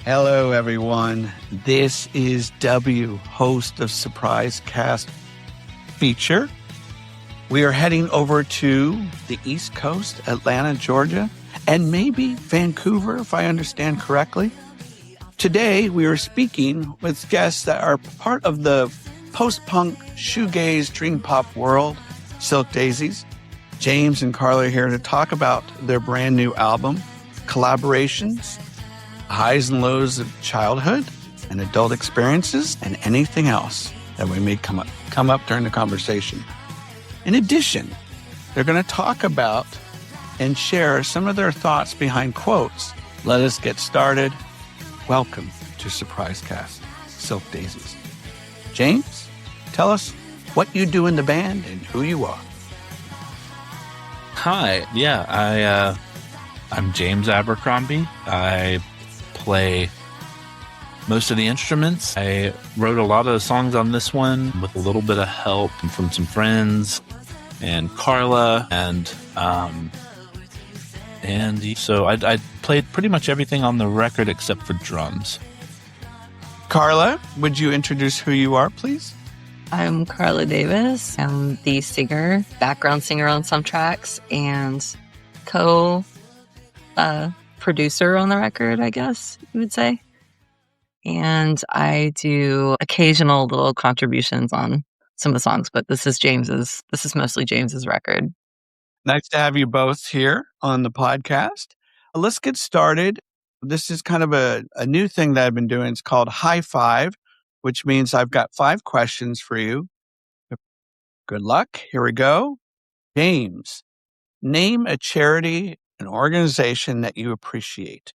Hello, everyone. This is W, host of Surprise Cast Feature. We are heading over to the East Coast, Atlanta, Georgia, and maybe Vancouver, if I understand correctly. Today, we are speaking with guests that are part of the post-punk, shoegaze, dream pop world, Silk Daisies. James and Carla are here to talk about their brand new album, collaborations, highs and lows of childhood and adult experiences, and anything else that we may come up during the conversation. In addition, they're going to talk about and share some of their thoughts behind quotes. Let us get started. Welcome to Surprise Cast, Silk Daisies. James, tell us what you do in the band and who you are. Hi, I'm James Abercrombie. I play most of the instruments. I wrote a lot of the songs on this one with a little bit of help from some friends and Carla, and so I played pretty much everything on the record except for drums. Carla, would you introduce who you are, please? I'm Carla Davis. I'm the singer, background singer on some tracks, and producer on the record, I guess you would say. And I do occasional little contributions on some of the songs, but this is mostly James's record. Nice to have you both here on the podcast. Let's get started. This is kind of a new thing that I've been doing. It's called High Five, which means I've got 5 questions for you. Good luck. Here we go. James, name a charity, an organization that you appreciate.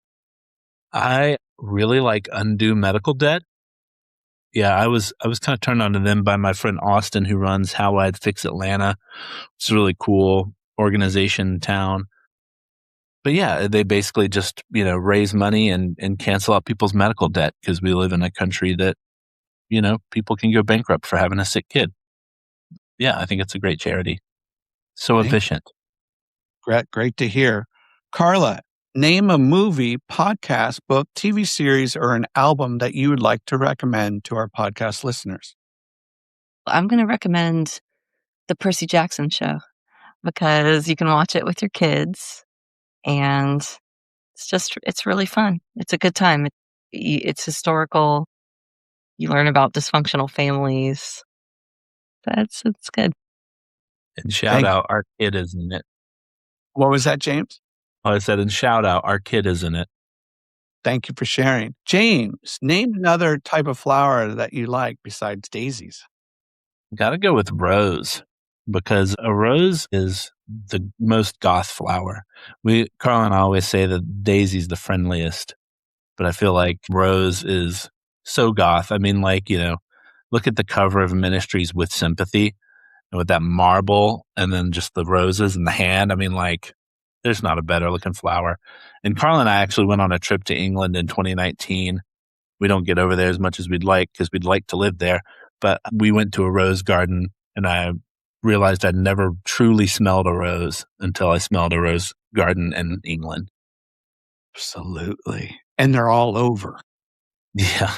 I really like Undo Medical Debt. Yeah, I was kind of turned on to them by my friend Austin, who runs How I'd Fix Atlanta. It's a really cool organization in town. But yeah, they basically just, raise money and cancel out people's medical debt, because we live in a country that, people can go bankrupt for having a sick kid. Yeah, I think it's a great charity. So efficient. Great to hear. Carla, name a movie, podcast, book, TV series, or an album that you would like to recommend to our podcast listeners. I'm going to recommend The Percy Jackson Show, because you can watch it with your kids, and it's really fun. It's a good time. It's historical. You learn about dysfunctional families. It's good. And shout out, our kid is in it. What was that, James? I said, and shout out, our kid is in it. Thank you for sharing. James, name another type of flower that you like besides daisies. Got to go with rose, because a rose is the most goth flower. Carl and I always say that daisy's the friendliest, but I feel like rose is so goth. I mean, look at the cover of Ministries with Sympathy, and with that marble and then just the roses and the hand. I mean, there's not a better looking flower. And Carl and I actually went on a trip to England in 2019. We don't get over there as much as we'd like, because we'd like to live there. But we went to a rose garden, and I realized I'd never truly smelled a rose until I smelled a rose garden in England. Absolutely. And they're all over. Yeah,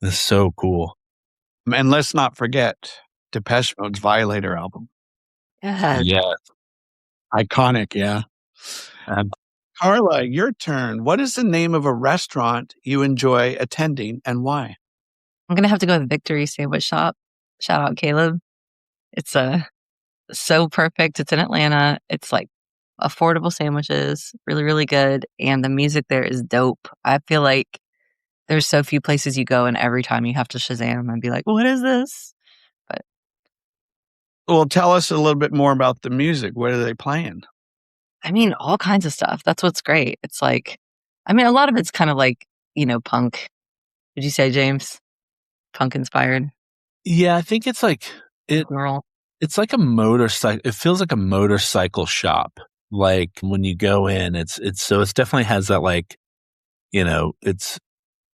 it's so cool. And let's not forget Depeche Mode's Violator album. Yeah. Iconic, yeah. Carla, your turn. What is the name of a restaurant you enjoy attending, and why? I'm going to have to go with Victory Sandwich Shop. Shout out Caleb. It's so perfect. It's in Atlanta. It's affordable sandwiches, really, really good. And the music there is dope. I feel like there's so few places you go, and every time you have to Shazam and be like, what is this? Well, tell us a little bit more about the music. What are they playing? I mean, all kinds of stuff. That's what's great. It's a lot of it's kind of punk. Would you say, James? Punk inspired? Yeah, I think it's Girl. It's like a motorcycle. It feels like a motorcycle shop. When you go in, it definitely has that it's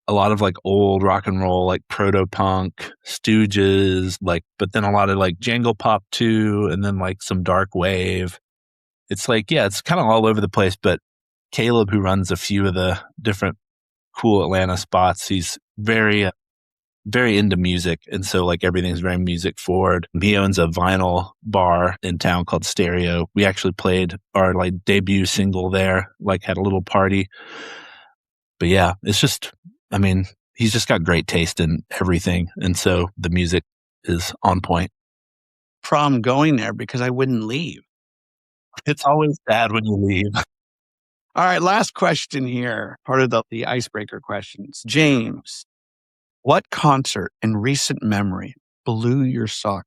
a lot of old rock and roll, proto-punk, Stooges, but then a lot of jangle pop too, and then some dark wave. It's it's kind of all over the place, but Caleb, who runs a few of the different cool Atlanta spots. He's very into music. And so like everything's very music forward. He owns a vinyl bar in town called Stereo. We actually played our like debut single there, like had a little party. But yeah, it's just, I mean, he's just got great taste in everything. And so the music is on point. Problem going there because I wouldn't leave. It's always bad when you leave. All right, last question here. Part of the icebreaker questions. James, what concert in recent memory blew your sock?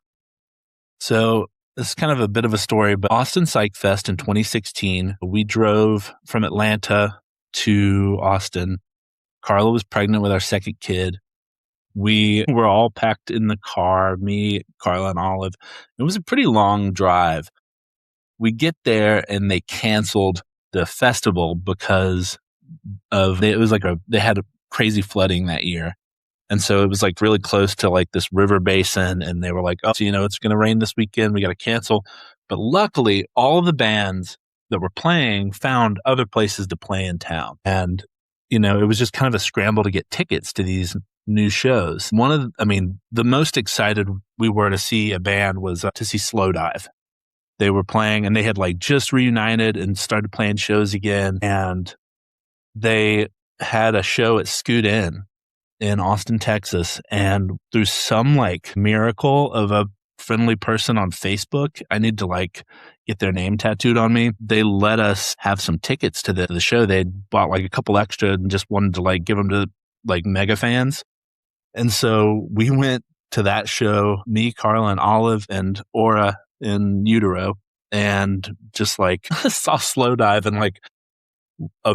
So this is kind of a bit of a story, but Austin Psych Fest in 2016, we drove from Atlanta to Austin. Carla was pregnant with our second kid. We were all packed in the car, me, Carla, and Olive. It was a pretty long drive. We get there and they canceled the festival because of, it was like they had a crazy flooding that year. And so it was like really close to like this river basin. And they were like, oh, so, it's going to rain this weekend. We got to cancel. But luckily, all of the bands that were playing found other places to play in town. And, it was just kind of a scramble to get tickets to these new shows. The most excited we were to see a band was to see Slowdive. They were playing and they had like just reunited and started playing shows again. And they had a show at Scoot Inn in Austin, Texas. And through some like miracle of a friendly person on Facebook, I need to like get their name tattooed on me. They let us have some tickets to the show. They bought like a couple extra and just wanted to like give them to like mega fans. And so we went to that show, me, Carla, and Olive, and Aura in utero, and just like saw Slowdive in like a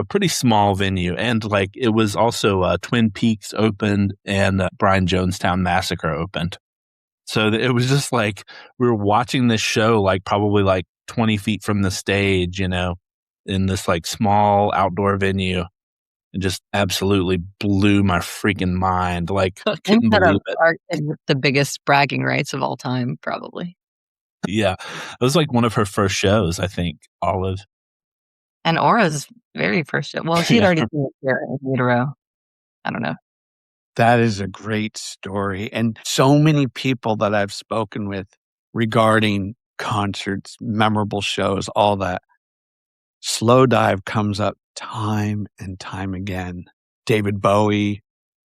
pretty small venue. And like it was also Twin Peaks opened and Brian Jonestown Massacre opened. So it was just like we were watching this show like probably like 20 feet from the stage, in this like small outdoor venue. It just absolutely blew my freaking mind. Like I couldn't believe it. The biggest bragging rights of all time, probably. Yeah. It was like one of her first shows, I think, Olive. And Aura's very first show. Well, she had already been here in utero. I don't know. That is a great story. And so many people that I've spoken with regarding concerts, memorable shows, all that. Slowdive comes up time and time again. David Bowie,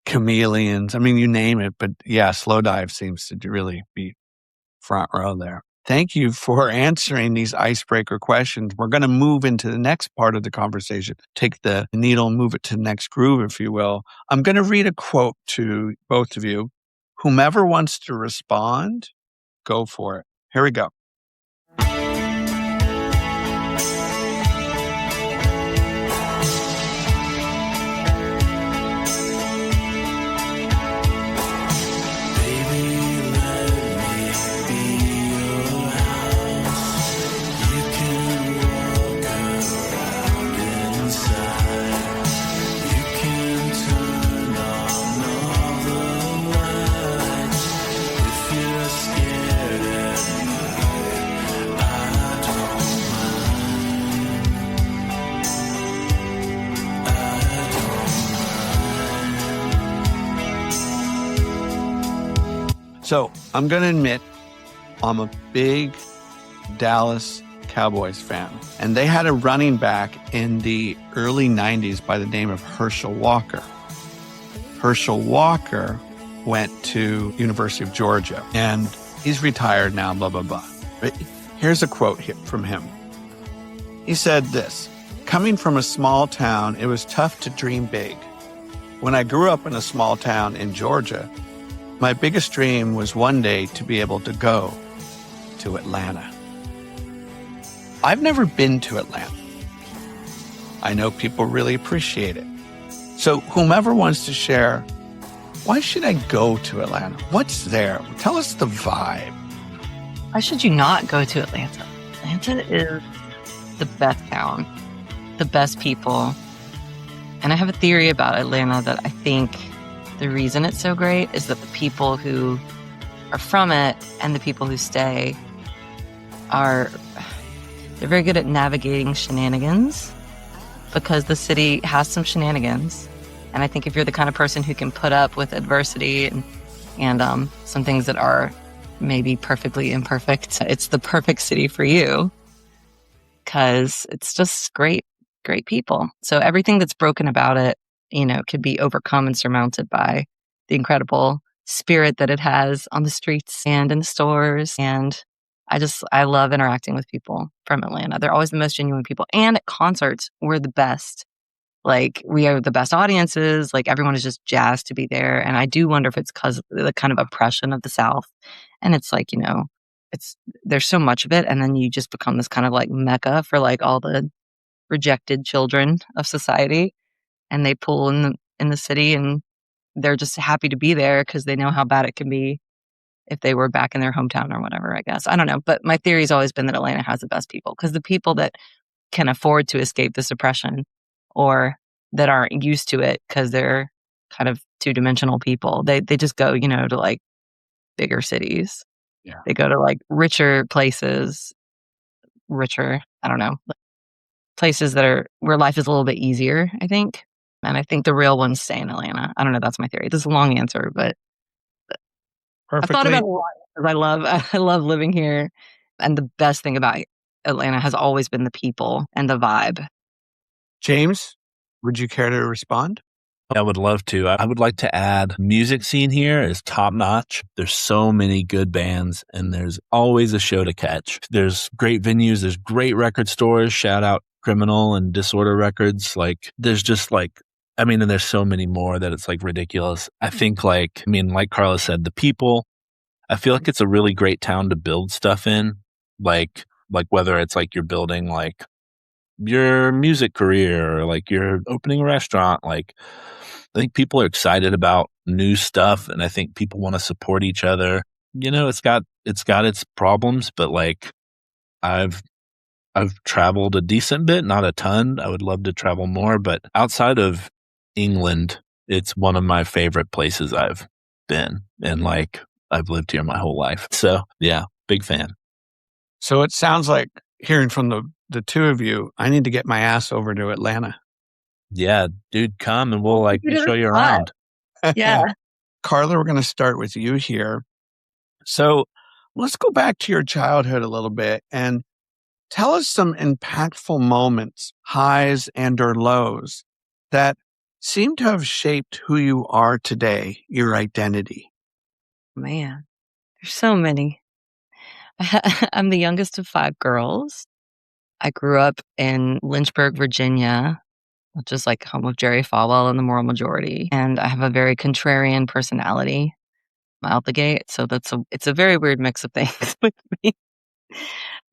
Chameleons. I mean, you name it. But yeah, Slowdive seems to really be front row there. Thank you for answering these icebreaker questions. We're going to move into the next part of the conversation. Take the needle and move it to the next groove, if you will. I'm going to read a quote to both of you. Whomever wants to respond, go for it. Here we go. So I'm going to admit I'm a big Dallas Cowboys fan. And they had a running back in the early 90s by the name of Herschel Walker. Herschel Walker went to University of Georgia, and he's retired now, blah, blah, blah. But here's a quote from him. He said this, "Coming from a small town, it was tough to dream big. When I grew up in a small town in Georgia, my biggest dream was one day to be able to go to Atlanta." I've never been to Atlanta. I know people really appreciate it. So whomever wants to share, why should I go to Atlanta? What's there? Tell us the vibe. Why should you not go to Atlanta? Atlanta is the best town, the best people. And I have a theory about Atlanta that I think the reason it's so great is that the people who are from it and the people who stay they're very good at navigating shenanigans, because the city has some shenanigans. And I think if you're the kind of person who can put up with adversity and some things that are maybe perfectly imperfect, it's the perfect city for you because it's just great people. So everything that's broken about it, could be overcome and surmounted by the incredible spirit that it has on the streets and in the stores. And I love interacting with people from Atlanta. They're always the most genuine people. And at concerts, we're the best. Like, we are the best audiences. Like, everyone is just jazzed to be there. And I do wonder if it's because of the kind of oppression of the South. And it's like, there's so much of it. And then you just become this kind of like mecca for like all the rejected children of society. And they pull in the city, and they're just happy to be there because they know how bad it can be if they were back in their hometown or whatever, I guess. I don't know. But my theory's always been that Atlanta has the best people, because the people that can afford to escape this oppression or that aren't used to it because they're kind of two-dimensional people, they just go, to like bigger cities. Yeah. They go to like richer places, I don't know, places that are where life is a little bit easier, I think. And I think the real ones stay in Atlanta. I don't know. That's my theory. This is a long answer, but I've thought about it a lot because I love living here. And the best thing about Atlanta has always been the people and the vibe. James, would you care to respond? I would love to. I would like to add, music scene here is top notch. There's so many good bands and there's always a show to catch. There's great venues. There's great record stores. Shout out Criminal and Disorder Records. Like, there's just like, and there's so many more that it's like ridiculous. I think like Carla said, the people, I feel like it's a really great town to build stuff in. Like whether it's like you're building like your music career or like you're opening a restaurant, like I think people are excited about new stuff, and I think people want to support each other. It's got its problems, but like I've traveled a decent bit, not a ton. I would love to travel more, but outside of England, it's one of my favorite places I've been, and like I've lived here my whole life. So yeah, big fan. So it sounds like, hearing from the two of you, I need to get my ass over to Atlanta. Yeah, dude, come and we'll show you around. Yeah. Carla, we're going to start with you here. So let's go back to your childhood a little bit and tell us some impactful moments, highs and or lows, that seem to have shaped who you are today, your identity. Man, there's so many. I'm the youngest of 5 girls. I grew up in Lynchburg, Virginia, which is like home of Jerry Falwell and the Moral Majority. And I have a very contrarian personality out the gate. So it's a very weird mix of things with me. I'm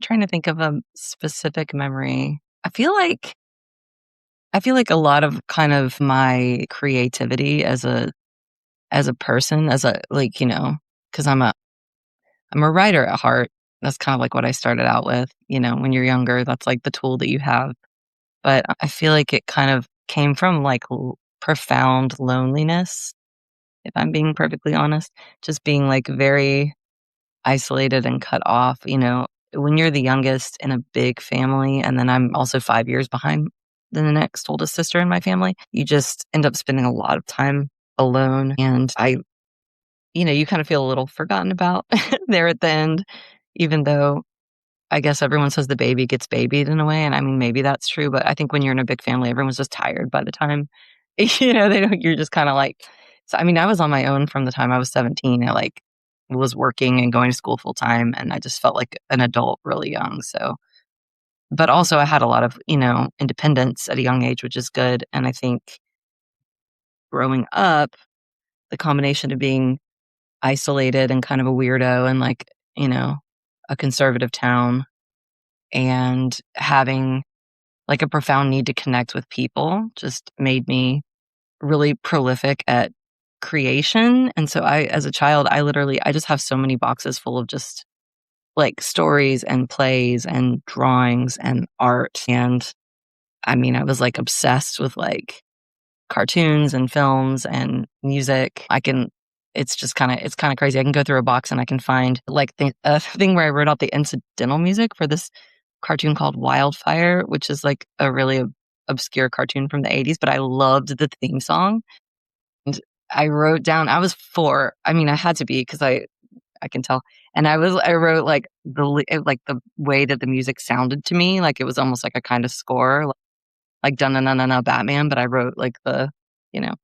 trying to think of a specific memory. I feel like a lot of kind of my creativity as a person, because I'm a writer at heart. That's kind of like what I started out with. When you're younger, that's like the tool that you have. But I feel like it kind of came from like profound loneliness, if I'm being perfectly honest. Just being like very isolated and cut off. When you're the youngest in a big family, and then I'm also 5 years behind the next oldest sister in my family, you just end up spending a lot of time alone. And you kind of feel a little forgotten about there at the end, even though I guess everyone says the baby gets babied in a way. And maybe that's true, but I think when you're in a big family, everyone's just tired by the time, you're just kind of like, so, I was on my own from the time I was 17. I like was working and going to school full time, and I just felt like an adult really young. So, but also I had a lot of, independence at a young age, which is good. And I think growing up, the combination of being isolated and kind of a weirdo and like, a conservative town, and having like a profound need to connect with people just made me really prolific at creation. And so as a child, I just have so many boxes full of just like stories and plays and drawings and art. And I was like obsessed with like cartoons and films and music. It's kind of crazy. I can go through a box and I can find like a thing where I wrote out the incidental music for this cartoon called Wildfire, which is like a really obscure cartoon from the 80s, but I loved the theme song. And I wrote down, I was 4. I mean, I had to be because I can tell. And I wrote like like the way that the music sounded to me, like it was almost like a kind of score, like dun dun dun dun dun Batman. But I wrote like you know,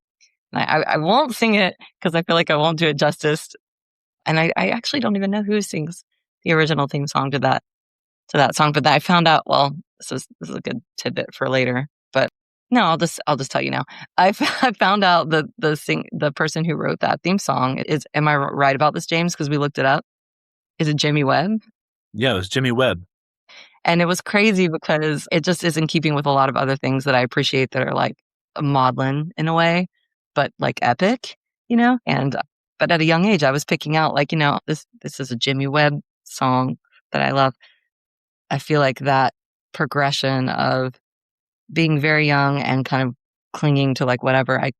and I won't sing it because I feel like I won't do it justice. And I actually don't even know who sings the original theme song to that song. But I found out. Well, this is a good tidbit for later. But no, I'll just tell you now. I found out that the person who wrote that theme song is. Am I right about this, James? Because we looked it up. Is it Jimmy Webb? Yeah, it was Jimmy Webb. And it was crazy because it just is in keeping with a lot of other things that I appreciate that are like maudlin in a way, but like epic, And but at a young age, I was picking out like, this is a Jimmy Webb song that I love. I feel like that progression of being very young and kind of clinging to like whatever I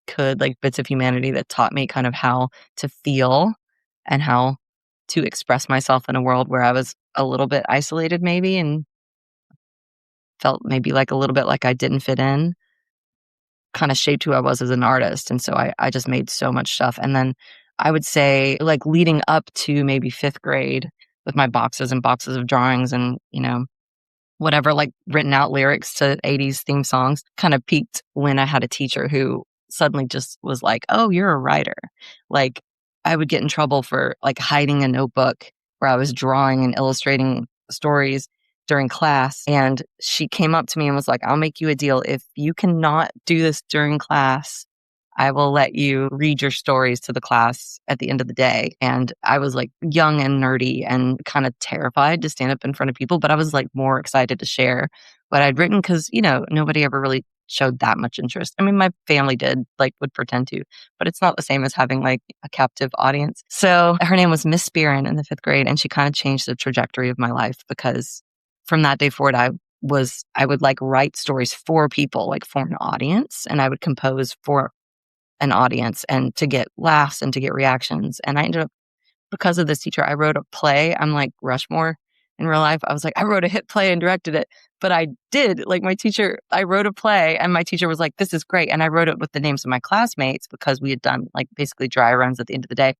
could, like bits of humanity that taught me kind of how to feel and how to express myself in a world where I was a little bit isolated maybe and felt maybe like a little bit like I didn't fit in, kind of shaped who I was as an artist. And so I just made so much stuff. And then I would say like leading up to maybe 5th grade with my boxes and boxes of drawings and, whatever, like written out lyrics to 80s theme songs kind of peaked when I had a teacher who suddenly just was like, oh, you're a writer. Like I would get in trouble for like hiding a notebook where I was drawing and illustrating stories during class. And she came up to me and was like, I'll make you a deal. If you cannot do this during class, I will let you read your stories to the class at the end of the day. And I was like young and nerdy and kind of terrified to stand up in front of people, but I was like more excited to share what I'd written because, nobody ever really showed that much interest. I mean, my family did, like would pretend to, but it's not the same as having like a captive audience. So her name was Miss Spearin in the 5th grade, and she kind of changed the trajectory of my life because from that day forward, I would like write stories for people, like for an audience, and I would compose for an audience and to get laughs and to get reactions. And I ended up, because of this teacher, I wrote a play. I'm like Rushmore in real life. I was like, I wrote a hit play and directed it. But I did, like my teacher, I wrote a play and my teacher was like, this is great. And I wrote it with the names of my classmates because we had done like basically dry runs at the end of the day.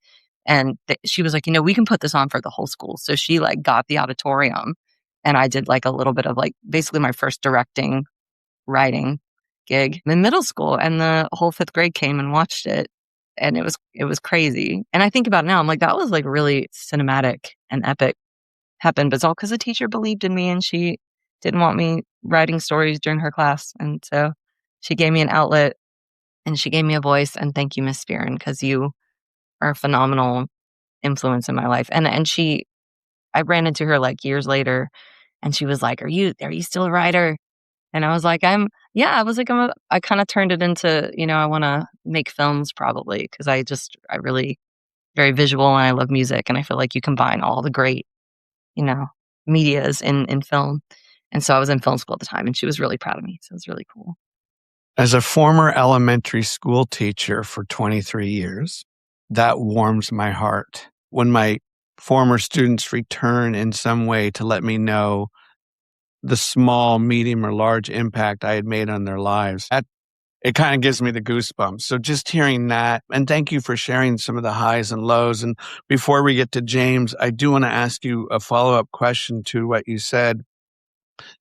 And she was like, we can put this on for the whole school. So she like got the auditorium and I did like a little bit of like basically my first directing writing gig in middle school, and the whole 5th grade came and watched it, and it was crazy. And I think about it now, I'm like, that was like really cinematic and epic happened, but it's all because the teacher believed in me and she didn't want me writing stories during her class, and so she gave me an outlet and she gave me a voice. And thank you, Miss Spearin, because you are a phenomenal influence in my life. And I ran into her like years later, and she was like, are you still a writer? And I was like, I kind of turned it into, I want to make films probably because I really very visual and I love music. And I feel like you combine all the great, medias in film. And so I was in film school at the time and she was really proud of me. So it was really cool. As a former elementary school teacher for 23 years, that warms my heart. When my former students return in some way to let me know the small, medium, or large impact I had made on their lives, it kind of gives me the goosebumps. So just hearing that, and thank you for sharing some of the highs and lows. And before we get to James, I do want to ask you a follow-up question to what you said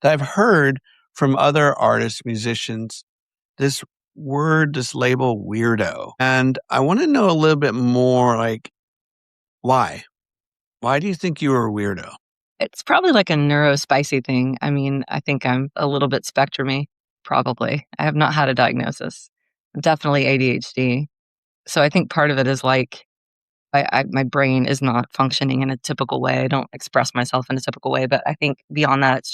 that I've heard from other artists, musicians, this label weirdo. And I want to know a little bit more, like, why? Why do you think you were a weirdo? It's probably like a neurospicy thing. I mean, I think I'm a little bit spectrumy, probably. I have not had a diagnosis. I'm definitely ADHD. So I think part of it is like, my brain is not functioning in a typical way. I don't express myself in a typical way. But I think beyond that,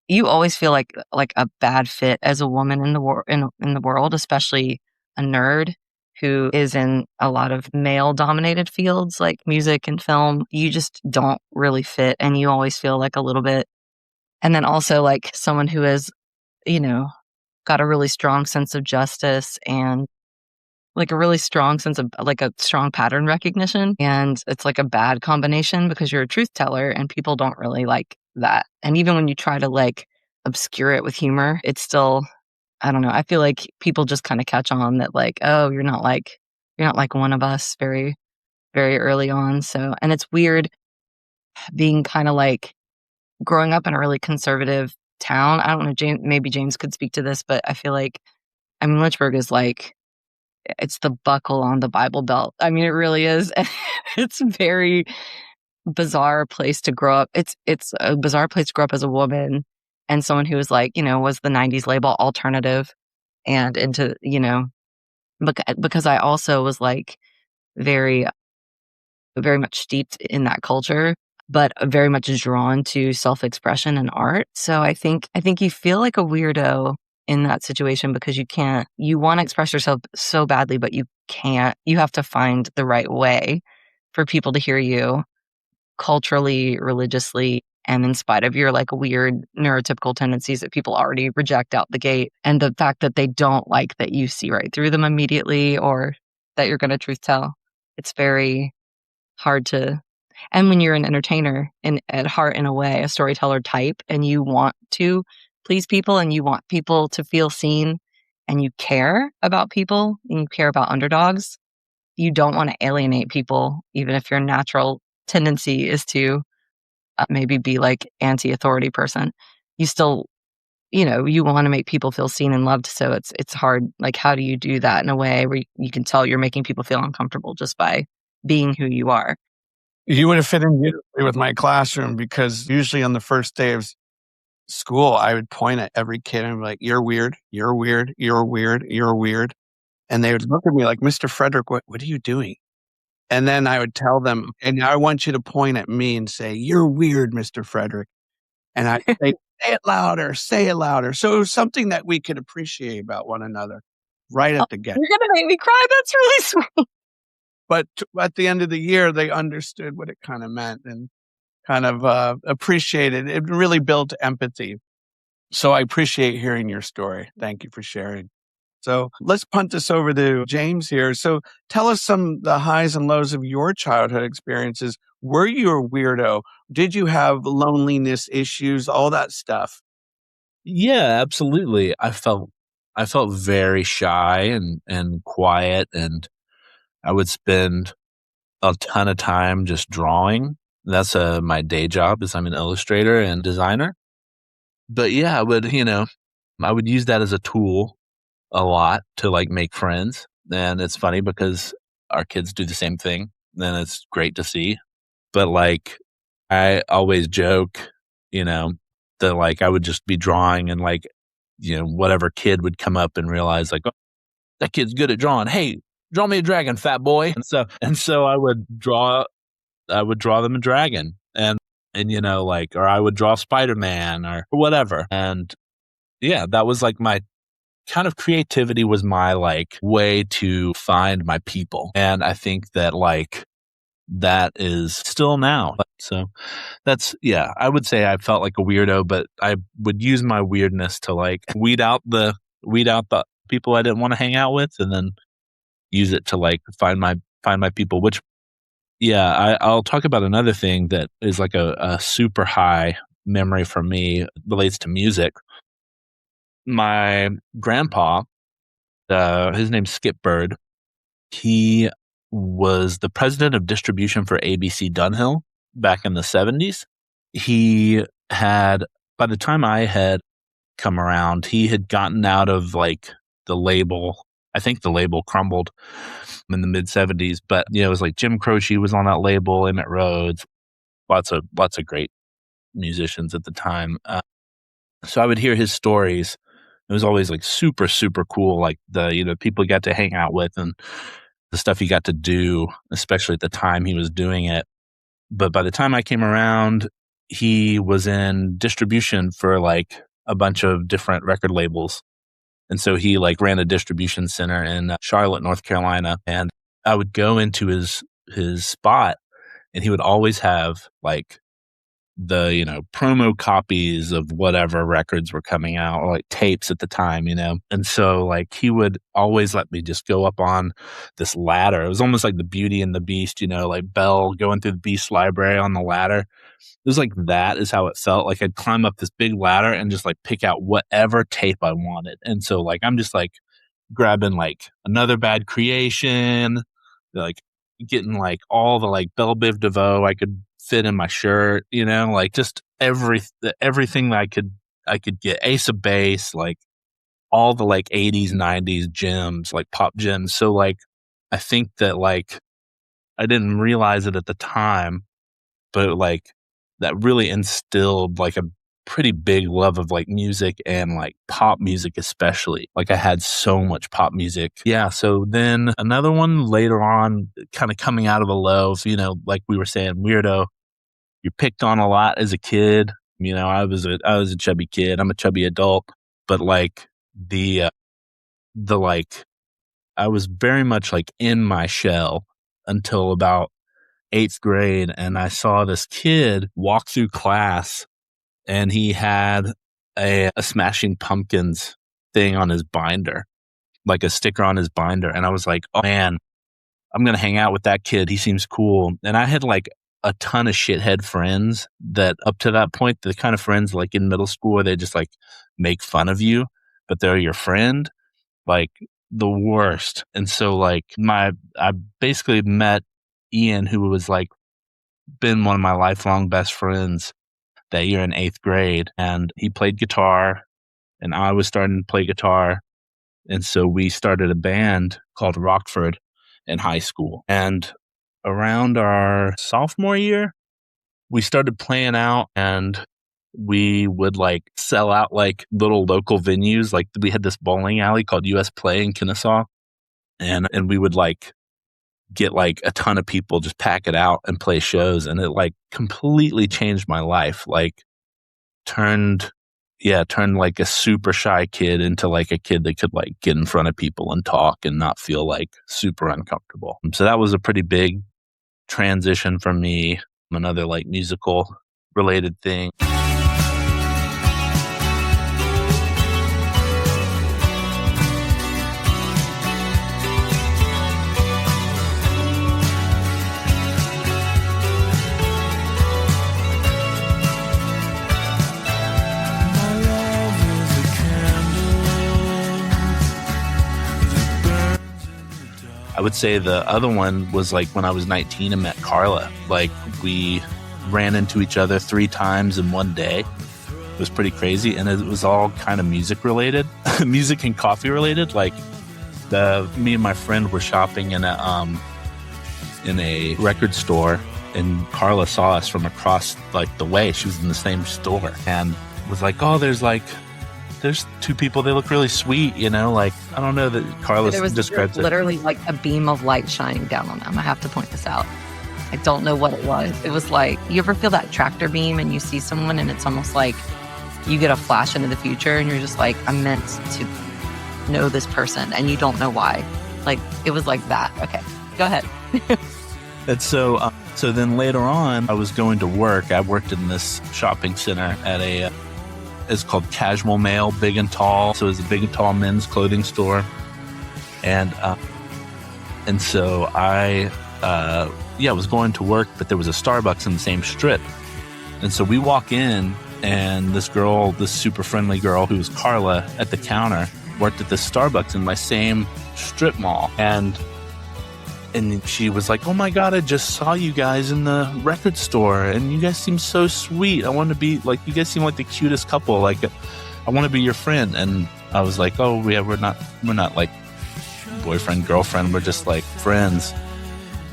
you always feel like a bad fit as a woman in the world, especially a nerd who is in a lot of male-dominated fields like music and film. You just don't really fit, and you always feel like a little bit. And then also like someone who has, got a really strong sense of justice and like a really strong sense of like a strong pattern recognition. And it's like a bad combination because you're a truth teller and people don't really like that. And even when you try to like obscure it with humor, it's still, I don't know. I feel like people just kind of catch on that like, oh, you're not like one of us very, very early on. So, and it's weird being kind of like growing up in a really conservative town. I don't know, maybe James could speak to this, but I feel like, I mean, Lynchburg is like, it's the buckle on the Bible Belt. I mean, it really is. It's a very bizarre place to grow up. It's a bizarre place to grow up as a woman and someone who was like, was the 90s label alternative and into, because I also was like very, very much steeped in that culture, but very much drawn to self-expression and art. So I think you feel like a weirdo in that situation because you want to express yourself so badly, but you can't. You have to find the right way for people to hear you culturally, religiously, and in spite of your like weird neurotypical tendencies that people already reject out the gate. And the fact that they don't like that you see right through them immediately or that you're going to truth tell. It's very hard to, and when you're an entertainer at heart in a way, a storyteller type, and you want to please people and you want people to feel seen and you care about people and you care about underdogs, you don't want to alienate people, even if your natural tendency is to maybe be like anti-authority person. You still, you want to make people feel seen and loved. So it's hard. Like, how do you do that in a way where you can tell you're making people feel uncomfortable just by being who you are? You would have fit in beautifully with my classroom because usually on the first day of school, I would point at every kid and be like, "You're weird, you're weird, you're weird, you're weird." And they would look at me like, "Mr. Frederick, what are you doing?" And then I would tell them, "And now I want you to point at me and say, 'You're weird, Mr. Frederick.'" And I'd say, "Say it louder, say it louder." So it was something that we could appreciate about one another right at the get. You're going to make me cry. That's really sweet. But at the end of the year, they understood what it kind of meant and kind of appreciated it. It really built empathy. So I appreciate hearing your story. Thank you for sharing. So let's punt this over to James here. So tell us some of the highs and lows of your childhood experiences. Were you a weirdo? Did you have loneliness issues? All that stuff. Yeah, absolutely. I felt very shy and quiet, and I would spend a ton of time just drawing. That's my day job is I'm an illustrator and designer. But yeah, I would use that as a tool a lot to like make friends. And it's funny because our kids do the same thing. And it's great to see. But like, I always joke, that like I would just be drawing and like, whatever kid would come up and realize like, oh, that kid's good at drawing. Hey, draw me a dragon, fat boy. And so I would draw them a dragon and like, or I would draw Spider-Man or whatever. And yeah, that was like my kind of creativity was my like way to find my people. And I think that like that is still now. So that's, yeah, I would say I felt like a weirdo, but I would use my weirdness to like weed out the people I didn't want to hang out with and then use it to like find my people, which yeah, I'll talk about another thing that is like a super high memory for me relates to music. My grandpa, his name's Skip Bird. He was the president of distribution for ABC Dunhill back in the 70s. He had, by the time I had come around, he had gotten out of like the label. I think the label crumbled in the mid 70s, but it was like Jim Croce was on that label, Emmett Rhodes, lots of great musicians at the time. So I would hear his stories. It was always like super, super cool. Like the, people he got to hang out with and the stuff he got to do, especially at the time he was doing it. But by the time I came around, he was in distribution for like a bunch of different record labels. And so he like ran a distribution center in Charlotte, North Carolina. And I would go into his spot and he would always have like the, promo copies of whatever records were coming out, or like tapes at the time, And so like he would always let me just go up on this ladder. It was almost like the Beauty and the Beast, like Belle going through the Beast library on the ladder. It was like that is how it felt. Like I'd climb up this big ladder and just like pick out whatever tape I wanted. And so like I'm just like grabbing like Another Bad Creation, like getting like all the like Belle Biv DeVoe I could fit in my shirt, like just everything that I could get. Ace of Base, like all the like 80s, 90s gems, like pop gems. So like I think that like I didn't realize it at the time, but like that really instilled like a pretty big love of like music and like pop music especially. Like I had so much pop music. Yeah. So then another one later on, kind of coming out of the low, like we were saying, Weirdo, you're picked on a lot as a kid. I was a chubby kid. I'm a chubby adult, but like the like I was very much like in my shell until about 8th grade. And I saw this kid walk through class and he had a Smashing Pumpkins thing on his binder, like a sticker on his binder. And I was like, oh man, I'm going to hang out with that kid. He seems cool. And I had like a ton of shithead friends that up to that point, the kind of friends like in middle school, where they just like make fun of you, but they're your friend, like the worst. And so like I basically met Ian, who was like been one of my lifelong best friends that year in 8th grade. And he played guitar and I was starting to play guitar. And so we started a band called Rockford in high school. And around our sophomore year, we started playing out and we would like sell out like little local venues. Like we had this bowling alley called US Play in Kennesaw. And we would like get like a ton of people, just pack it out and play shows. And it like completely changed my life. Like turned like a super shy kid into like a kid that could like get in front of people and talk and not feel like super uncomfortable. So that was a pretty big transition for me. Another like musical related thing. I would say the other one was like when I was 19 and met Carla. Like we ran into each other 3 times in one day. It was pretty crazy. And it was all kind of music related, music and coffee related. Like me and my friend were shopping in a record store and Carla saw us from across like the way. She was in the same store and was like, oh, there's 2 people, they look really sweet, like I don't know that Carlos describes it. Literally like a beam of light shining down on them. I have to point this out. I don't know what it was. It was like, you ever feel that tractor beam and you see someone and it's almost like you get a flash into the future and you're just like, I'm meant to know this person and you don't know why. Like it was like that. Okay, go ahead. And so then later on, I was going to work. I worked in this shopping center at it's called Casual Male, Big and Tall. So it's a big and tall men's clothing store. And so I was going to work, but there was a Starbucks in the same strip. And so we walk in and this super friendly girl who was Carla at the counter worked at this Starbucks in my same strip mall. And she was like, oh my God, I just saw you guys in the record store and you guys seem so sweet. I want to be like, you guys seem like the cutest couple. Like I want to be your friend. And I was like, oh yeah, we're not like boyfriend, girlfriend. We're just like friends.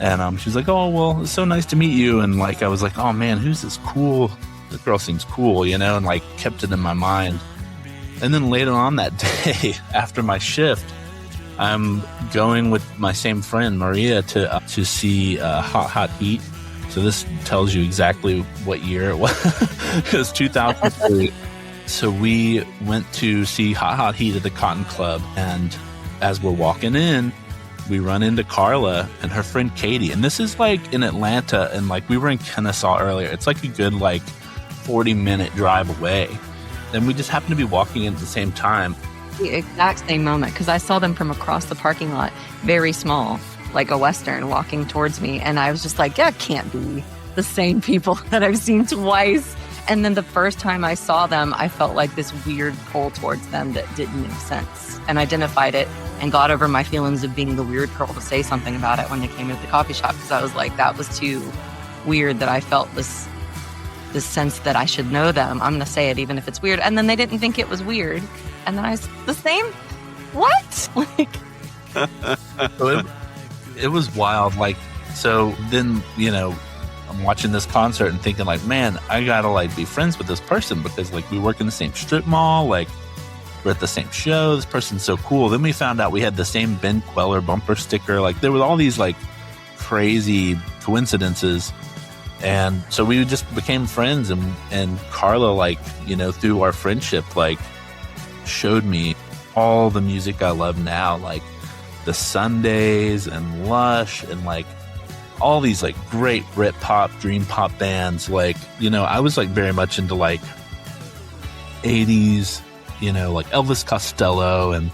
And she was like, oh, well, it's so nice to meet you. And like, I was like, oh man, who's this cool? This girl seems cool, and like kept it in my mind. And then later on that day after my shift, I'm going with my same friend, Maria, to see Hot Heat. So this tells you exactly what year it was. It was 2003. So we went to see Hot Heat at the Cotton Club. And as we're walking in, we run into Carla and her friend Katie. And this is like in Atlanta. And like we were in Kennesaw earlier. It's like a good like 40-minute drive away. And we just happened to be walking in at the same time. The exact same moment, because I saw them from across the parking lot, very small, like a Western, walking towards me. And I was just like, yeah, it can't be the same people that I've seen twice. And then the first time I saw them, I felt like this weird pull towards them that didn't make sense, and identified it and got over my feelings of being the weird girl to say something about it when they came into the coffee shop, because I was like, that was too weird, that I felt this sense that I should know them. I'm going to say it even if it's weird. And then they didn't think it was weird. And then I was the same. What? Like, So it was wild. Like, so then, I'm watching this concert and thinking like, man, I gotta like be friends with this person because like we work in the same strip mall, like we're at the same show. This person's so cool. Then we found out we had the same Ben Queller bumper sticker. Like there were all these like crazy coincidences. And so we just became friends, and Carla, like, through our friendship, like showed me all the music I love now, like the Sundays and Lush and like all these like great Britpop, dream pop bands. Like, I was like very much into like 80s, like Elvis Costello, and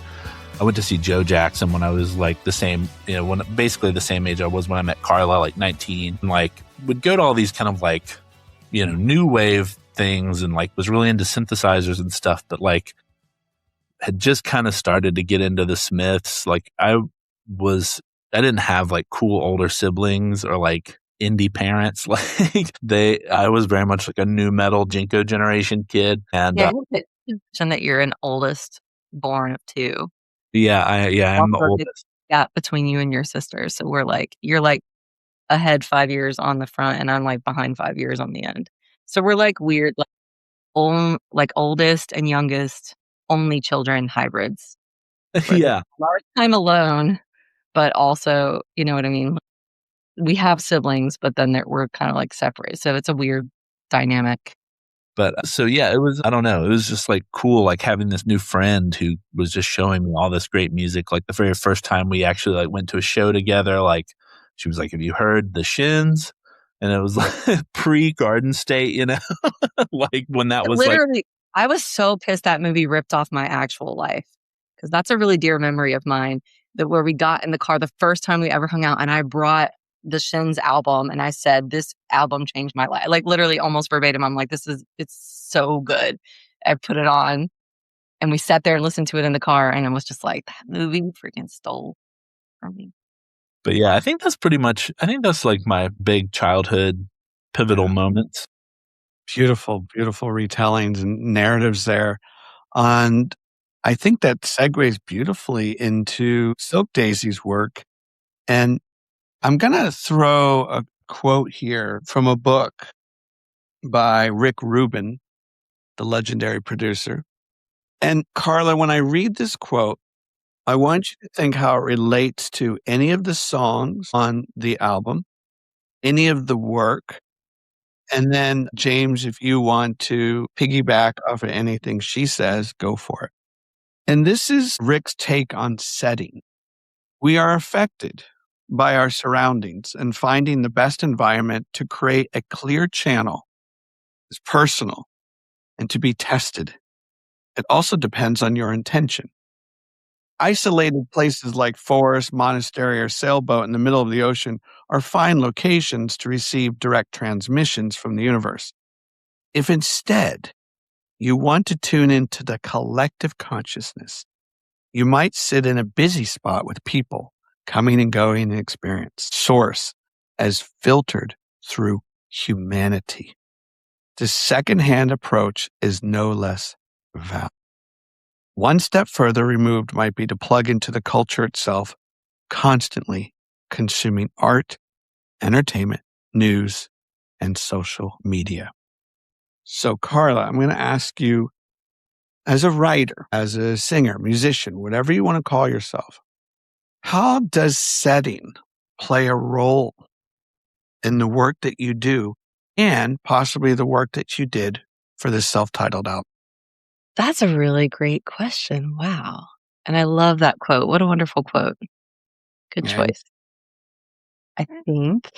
I went to see Joe Jackson when I was like the same, when basically the same age I was when I met Carla, like 19, and like would go to all these kind of like, new wave things, and like was really into synthesizers and stuff, but like had just kind of started to get into the Smiths. Like I didn't have like cool older siblings or like indie parents. Like I was very much like a new metal Jinko generation kid. And yeah, you mentioned that you're an oldest born of two. I'm the oldest. Gap between you and your sister. So you're like ahead 5 years on the front, and I'm like behind 5 years on the end. So we're like weird, like oldest and youngest only children hybrids. Yeah. Large time alone, but also, you know what I mean? We have siblings, but then we're kind of like separate. So it's a weird dynamic. But so, yeah, it was, I don't know, it was just like cool, like having this new friend who was just showing me all this great music. Like the very first time we actually like went to a show together, like she was like, have you heard the Shins? And it was like pre-Garden State, like when that was literally, I was so pissed that movie ripped off my actual life, because that's a really dear memory of mine, that where we got in the car the first time we ever hung out, and I brought the Shins album and I said, this album changed my life. Like literally almost verbatim. I'm like, it's so good. I put it on and we sat there and listened to it in the car, and I was just like, that movie freaking stole from me. But yeah, I think that's like my big childhood pivotal moments. Beautiful, beautiful retellings and narratives there. And I think that segues beautifully into Silk Daisy's work. And I'm going to throw a quote here from a book by Rick Rubin, the legendary producer. And Carla, when I read this quote, I want you to think how it relates to any of the songs on the album, any of the work. And then, James, if you want to piggyback off of anything she says, go for it. And this is Rick's take on setting. We are affected by our surroundings, and finding the best environment to create a clear channel is personal and to be tested. It also depends on your intention. Isolated places like forest, monastery, or sailboat in the middle of the ocean are fine locations to receive direct transmissions from the universe. If instead you want to tune into the collective consciousness, you might sit in a busy spot with people coming and going in experience, source as filtered through humanity. The second-hand approach is no less valid. One step further removed might be to plug into the culture itself, constantly consuming art, entertainment, news, and social media. So, Carla, I'm going to ask you, as a writer, as a singer, musician, whatever you want to call yourself, how does setting play a role in the work that you do, and possibly the work that you did for this self-titled album? That's a really great question. Wow. And I love that quote. What a wonderful quote. Good Yeah. choice. I think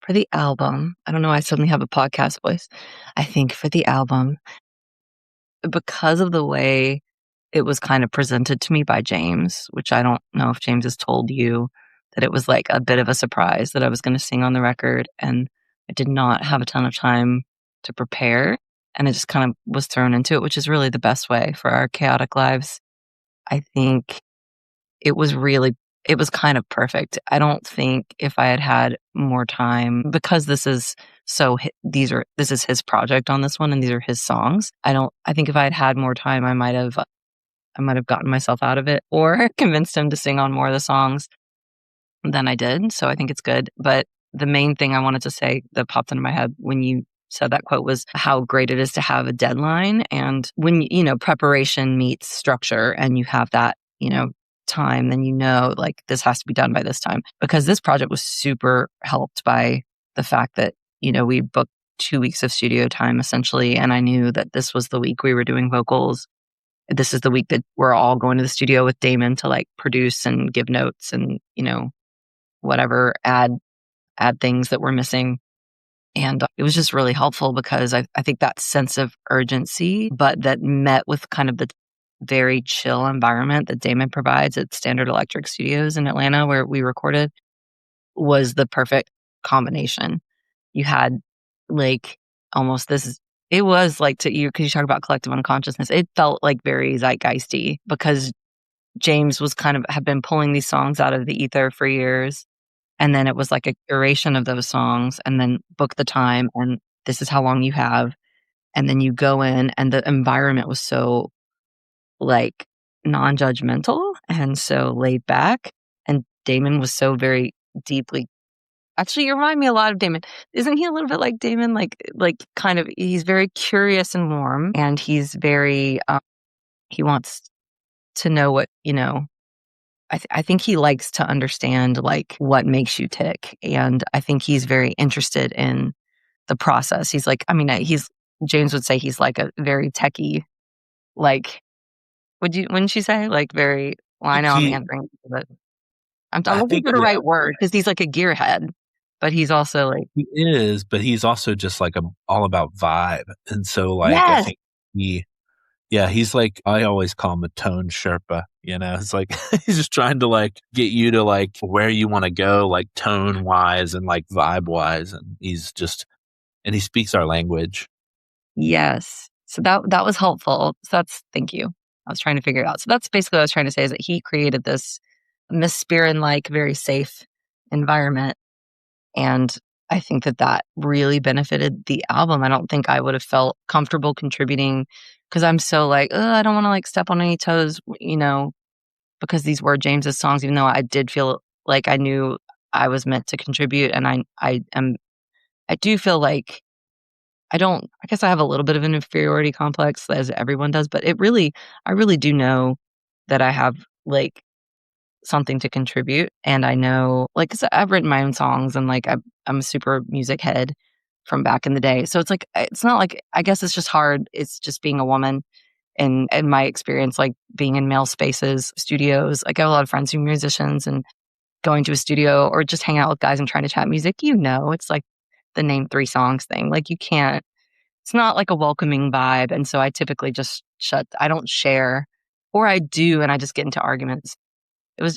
For the album, I don't know why I suddenly have a podcast voice. I think for the album, because of the way it was kind of presented to me by James, which I don't know if James has told you, that it was like a bit of a surprise that I was going to sing on the record. And I did not have a ton of time to prepare. And I just kind of was thrown into it, which is really the best way for our chaotic lives. I think it was kind of perfect. I don't think if I had had more time, because this is this is his project on this one and these are his songs. I think if I had had more time, I might have gotten myself out of it or convinced him to sing on more of the songs than I did. So I think it's good. But the main thing I wanted to say that popped into my head when you said that quote was how great it is to have a deadline. And when, preparation meets structure and you have that, time, then like this has to be done by this time. Because this project was super helped by the fact that, we booked 2 weeks of studio time essentially. And I knew that this was the week we were doing vocals. This is the week that we're all going to the studio with Damon to like produce and give notes and, whatever, add things that we're missing. And it was just really helpful because I think that sense of urgency, but that met with kind of the very chill environment that Damon provides at Standard Electric Studios in Atlanta, where we recorded, was the perfect combination. You had like almost it was like to you, because you talk about collective unconsciousness, it felt like very zeitgeisty because James was had been pulling these songs out of the ether for years. And then it was like a curation of those songs and then book the time and this is how long you have. And then you go in and the environment was so like non-judgmental and so laid back. And Damon was so very deeply, actually you remind me a lot of Damon. Isn't he a little bit like Damon? Like kind of, he's very curious and warm and he's very, he wants to know what, I think he likes to understand like what makes you tick. And I think he's very interested in the process. He's like, James would say he's like a very techie, like, wouldn't you say? Like very, well, I know I'm answering, but I'm looking for the right word because he's like a gearhead, but he's also like. He is, but he's also just like all about vibe. And so like, yes! I think he's like, I always call him a tone Sherpa, it's like, he's just trying to like get you to like where you want to go, like tone wise and like vibe wise. And he speaks our language. Yes. So that was helpful. So thank you. I was trying to figure it out. So that's basically what I was trying to say is that he created this Miss Spearin-like, very safe environment. And I think that really benefited the album. I don't think I would have felt comfortable contributing because I'm so like, I don't want to like step on any toes, because these were James's songs, even though I did feel like I knew I was meant to contribute. And I do feel like I guess I have a little bit of an inferiority complex as everyone does, but I really do know that I have like something to contribute. And I know, like, 'cause I've written my own songs and like I'm a super music head from back in the day. So it's like, it's not like, I guess it's just hard. It's just being a woman and my experience, like being in male spaces, studios. Like I have a lot of friends who are musicians and going to a studio or just hang out with guys and trying to chat music, it's like the name 3 songs thing. Like it's not like a welcoming vibe. And so I typically just I don't share, or I do, and I just get into arguments.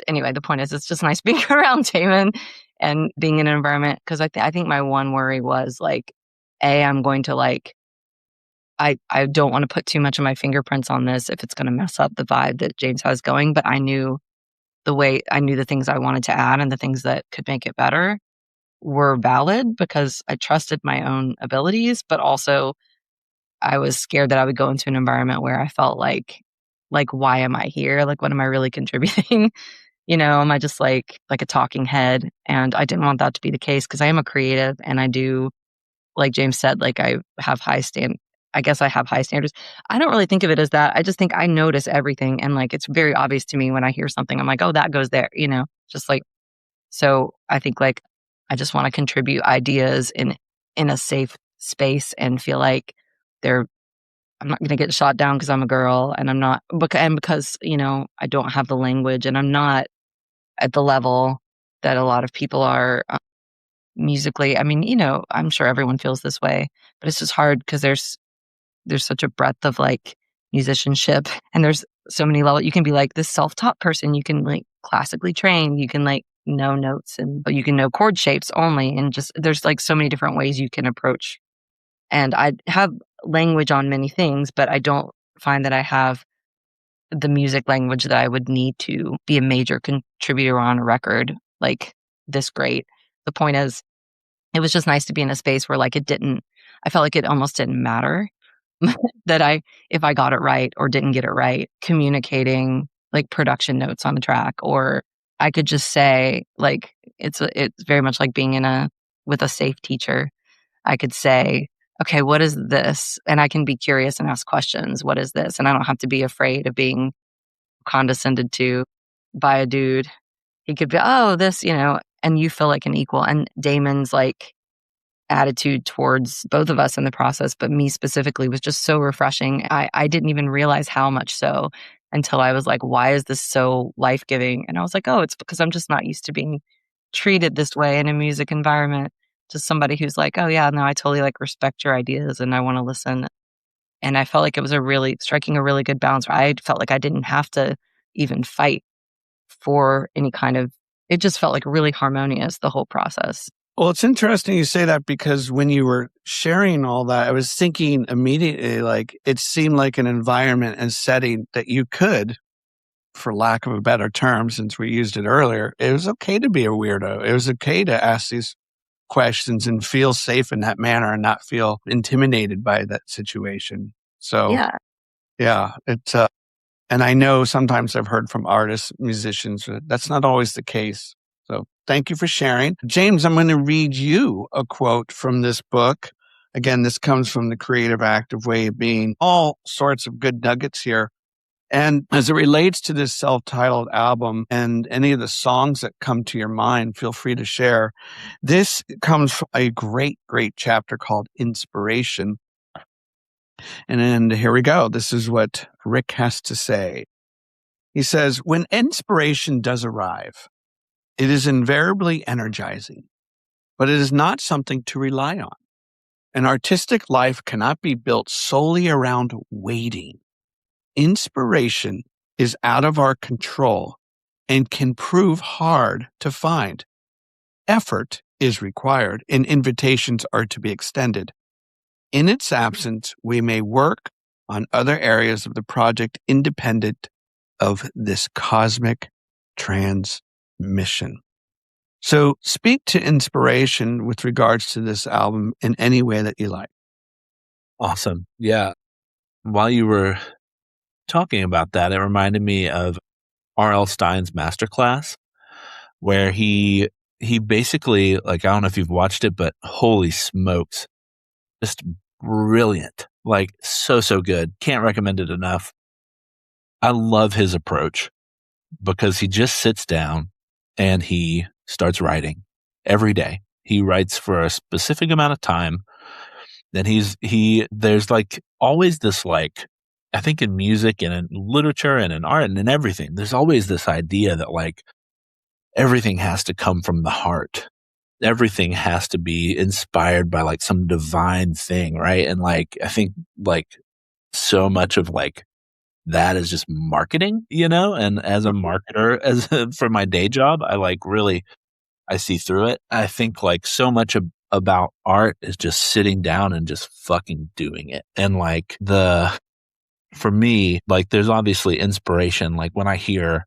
Anyway, the point is, it's just nice being around Damon and being in an environment. Cause I think my one worry was like, I'm going to like, I don't want to put too much of my fingerprints on this if it's going to mess up the vibe that James has going. But I knew the things I wanted to add and the things that could make it better were valid because I trusted my own abilities, but also I was scared that I would go into an environment where I felt like why am I here? Like, what am I really contributing? Am I just like a talking head? And I didn't want that to be the case because I am a creative and I do, like James said, like I have I guess I have high standards. I don't really think of it as that. I just think I notice everything. And like, it's very obvious to me when I hear something, I'm like, oh, that goes there, just like, so I think like, I just want to contribute ideas in a safe space and feel like I'm not going to get shot down because I'm a girl and because, I don't have the language and I'm not at the level that a lot of people are musically. I mean, I'm sure everyone feels this way, but it's just hard because there's such a breadth of like musicianship, and there's so many levels. You can be like this self-taught person, you can like classically train, you can like know notes, and but you can know chord shapes only, and just there's like so many different ways you can approach. And I have language on many things, but I don't find that I have the music language that I would need to be a major contributor on a record like this great. The point is, it was just nice to be in a space where like I felt like it almost didn't matter that if I got it right or didn't get it right, communicating like production notes on the track, or I could just say like, it's very much like being with a safe teacher. I could say, okay, what is this? And I can be curious and ask questions. What is this? And I don't have to be afraid of being condescended to by a dude. He could be, oh, this, and you feel like an equal. And Damon's like attitude towards both of us in the process, but me specifically, was just so refreshing. I didn't even realize how much so until I was like, why is this so life-giving? And I was like, oh, it's because I'm just not used to being treated this way in a music environment. Just somebody who's like, oh yeah, no, I totally like respect your ideas and I want to listen. And I felt like it was striking a really good balance where I felt like I didn't have to even fight for any kind of, it just felt like really harmonious, the whole process. Well, it's interesting you say that, because when you were sharing all that, I was thinking immediately, like, it seemed like an environment and setting that you could, for lack of a better term, since we used it earlier, it was okay to be a weirdo. It was okay to ask these questions and feel safe in that manner and not feel intimidated by that situation. So, yeah, it's, and I know sometimes I've heard from artists, musicians, that's not always the case. So thank you for sharing. James, I'm going to read you a quote from this book. Again, this comes from The Creative Active Way of Being. All sorts of good nuggets here. And as it relates to this self-titled album and any of the songs that come to your mind, feel free to share. This comes from a great, great chapter called Inspiration. And here we go. This is what Rick has to say. He says, when inspiration does arrive, it is invariably energizing, but it is not something to rely on. An artistic life cannot be built solely around waiting. Inspiration is out of our control and can prove hard to find. Effort is required and invitations are to be extended. In its absence, we may work on other areas of the project independent of this cosmic transmission. So speak to inspiration with regards to this album in any way that you like. Awesome. Yeah. While you were talking about that, it reminded me of R.L. Stein's masterclass, where he basically, like, I don't know if you've watched it, but holy smokes, just brilliant. Like, so good. Can't recommend it enough. I love his approach because he just sits down and he starts writing every day. He writes for a specific amount of time. Then there's like always this, like, I think in music and in literature and in art and in everything, there's always this idea that like everything has to come from the heart. Everything has to be inspired by like some divine thing, right? And like, I think like so much of like that is just marketing, and as a marketer, for my day job, I see through it. I think like so much about art is just sitting down and just fucking doing it. And like for me, like there's obviously inspiration. Like when I hear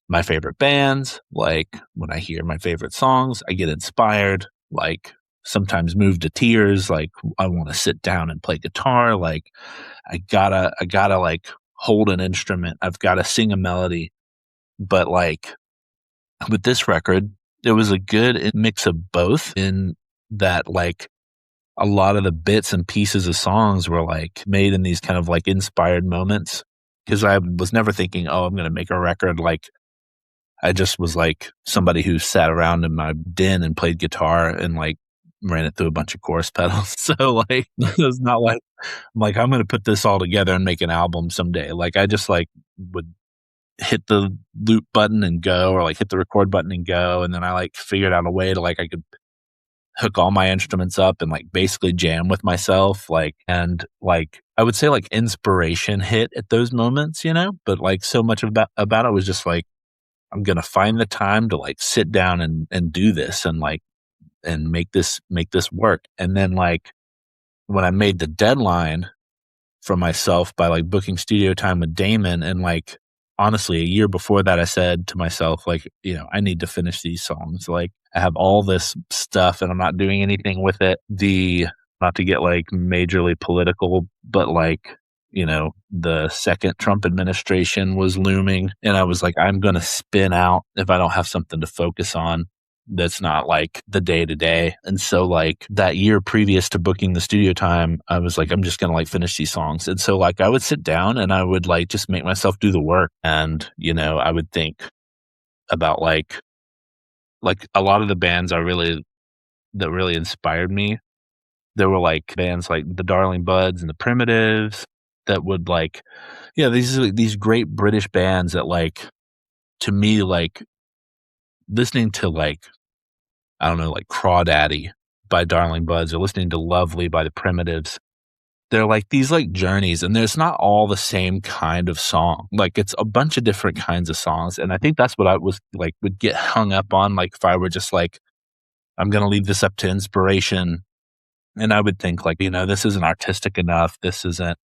my favorite bands, like when I hear my favorite songs, I get inspired, like sometimes moved to tears. Like I want to sit down and play guitar. Like I gotta like hold an instrument. I've got to sing a melody. But like with this record, there was a good mix of both, in that like a lot of the bits and pieces of songs were like made in these kind of like inspired moments. Cause I was never thinking, oh, I'm going to make a record. Like I just was like somebody who sat around in my den and played guitar and like ran it through a bunch of chorus pedals. So like, it's not like, I'm like, I'm going to put this all together and make an album someday. Like I just like would hit the loop button and go, or like hit the record button and go. And then I like figured out a way to like, I could hook all my instruments up and like basically jam with myself. And I would say like inspiration hit at those moments, but like so much about it was just like, I'm going to find the time to like sit down and do this and make this work. And then like when I made the deadline for myself by like booking studio time with Damon, and like honestly a year before that, I said to myself, like, I need to finish these songs. Like I have all this stuff and I'm not doing anything with it. Not to get like majorly political, but like, the second Trump administration was looming, and I was like, I'm going to spin out if I don't have something to focus on that's not like the day to day. And so like that year previous to booking the studio time, I was like, I'm just going to like finish these songs. And so like I would sit down and I would like just make myself do the work. And, I would think about like a lot of the bands that really inspired me. There were like bands like the Darling Buds and the Primitives that would like, these great British bands that like, to me, like listening to like, I don't know, like Crawdaddy by Darling Buds or listening to Lovely by the Primitives. They're like these like journeys, and there's not all the same kind of song. Like it's a bunch of different kinds of songs. And I think that's what I was like, would get hung up on. Like if I were just like, I'm going to leave this up to inspiration. And I would think like, this isn't artistic enough. This isn't,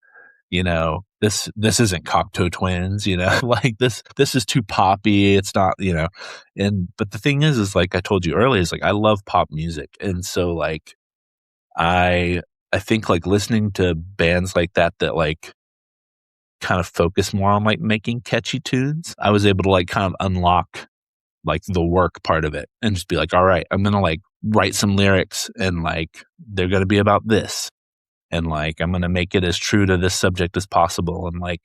this isn't Cocteau Twins, like this is too poppy. It's not, but the thing is like I told you earlier, is like, I love pop music. And so like, I think like listening to bands like that like kind of focus more on like making catchy tunes, I was able to like kind of unlock like the work part of it and just be like, all right, I'm going to like write some lyrics and like, they're going to be about this. And like, I'm going to make it as true to this subject as possible. And like,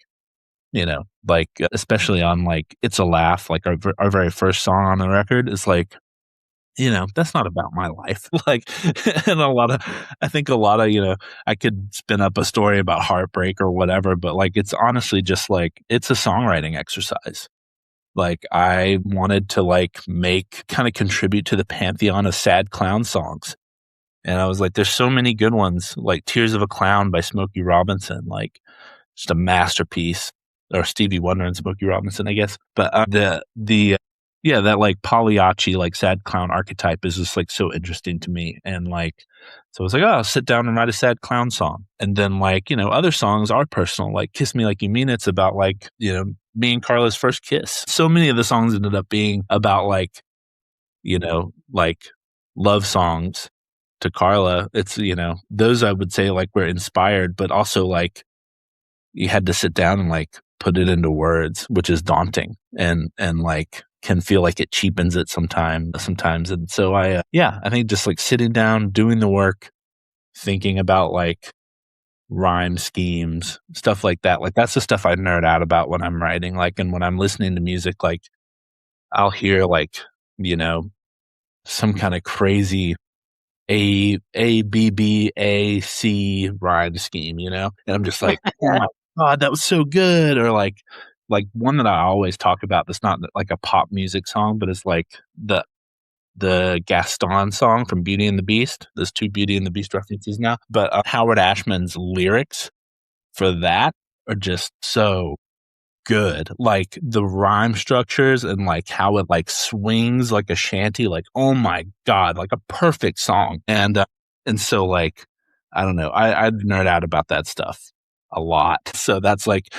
like, especially on like, It's a Laugh, like our very first song on the record is like, that's not about my life. Like, and I think a lot of, I could spin up a story about heartbreak or whatever, but like, it's honestly just like, it's a songwriting exercise. Like I wanted to like kind of contribute to the pantheon of sad clown songs. And I was like, there's so many good ones, like Tears of a Clown by Smokey Robinson, like just a masterpiece, or Stevie Wonder and Smokey Robinson, I guess. But that like Pagliacci, like sad clown archetype is just like so interesting to me. And like, so I was like, oh, I'll sit down and write a sad clown song. And then like, other songs are personal, like Kiss Me Like You Mean It's about like, me and Carla's first kiss. So many of the songs ended up being about like, like love songs to Carla. It's, those I would say like were inspired, but also like you had to sit down and like put it into words, which is daunting and like can feel like it cheapens it sometimes. And so I think just like sitting down, doing the work, thinking about like rhyme schemes, stuff like that. Like that's the stuff I nerd out about when I'm writing. Like, and when I'm listening to music, like I'll hear like, some kind of crazy A B B A C rhyme scheme, and I'm just like, oh my God, that was so good. Or like one that I always talk about that's not like a pop music song, but it's like the Gaston song from Beauty and the Beast. There's two Beauty and the Beast references now, but Howard Ashman's lyrics for that are just so good. Like the rhyme structures and like how it like swings like a shanty, like, oh my God, like a perfect song. And so like, I don't know, I nerd out about that stuff a lot. So that's like,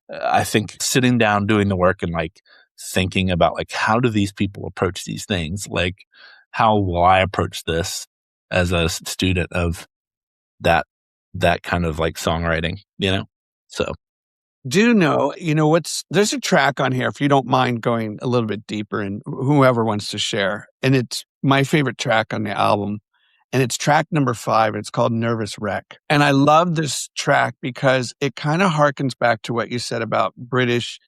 I think sitting down, doing the work and like thinking about like, how do these people approach these things? Like, how will I approach this as a student of that kind of like songwriting, So. Do know, there's a track on here, if you don't mind going a little bit deeper, and whoever wants to share. And it's my favorite track on the album. And it's track number 5. It's called Nervous Wreck. And I love this track because it kind of harkens back to what you said about British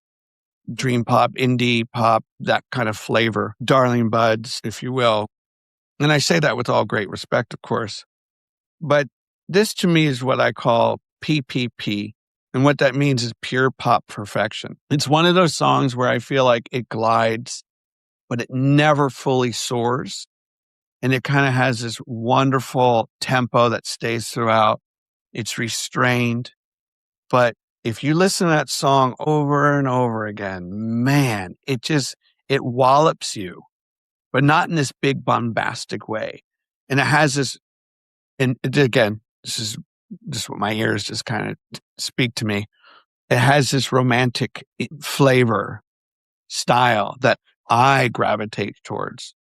dream pop, indie pop, that kind of flavor, Darling Buds, if you will. And I say that with all great respect, of course. But this to me is what I call PPP. And what that means is pure pop perfection. It's one of those songs where I feel like it glides, but it never fully soars. and it kind of has this wonderful tempo that stays throughout. It's restrained, but if you listen to that song over and over again, man, it wallops you, but not in this big bombastic way. And it has this, and again, this is just what my ears just kind of speak to me. It has this romantic flavor style that I gravitate towards.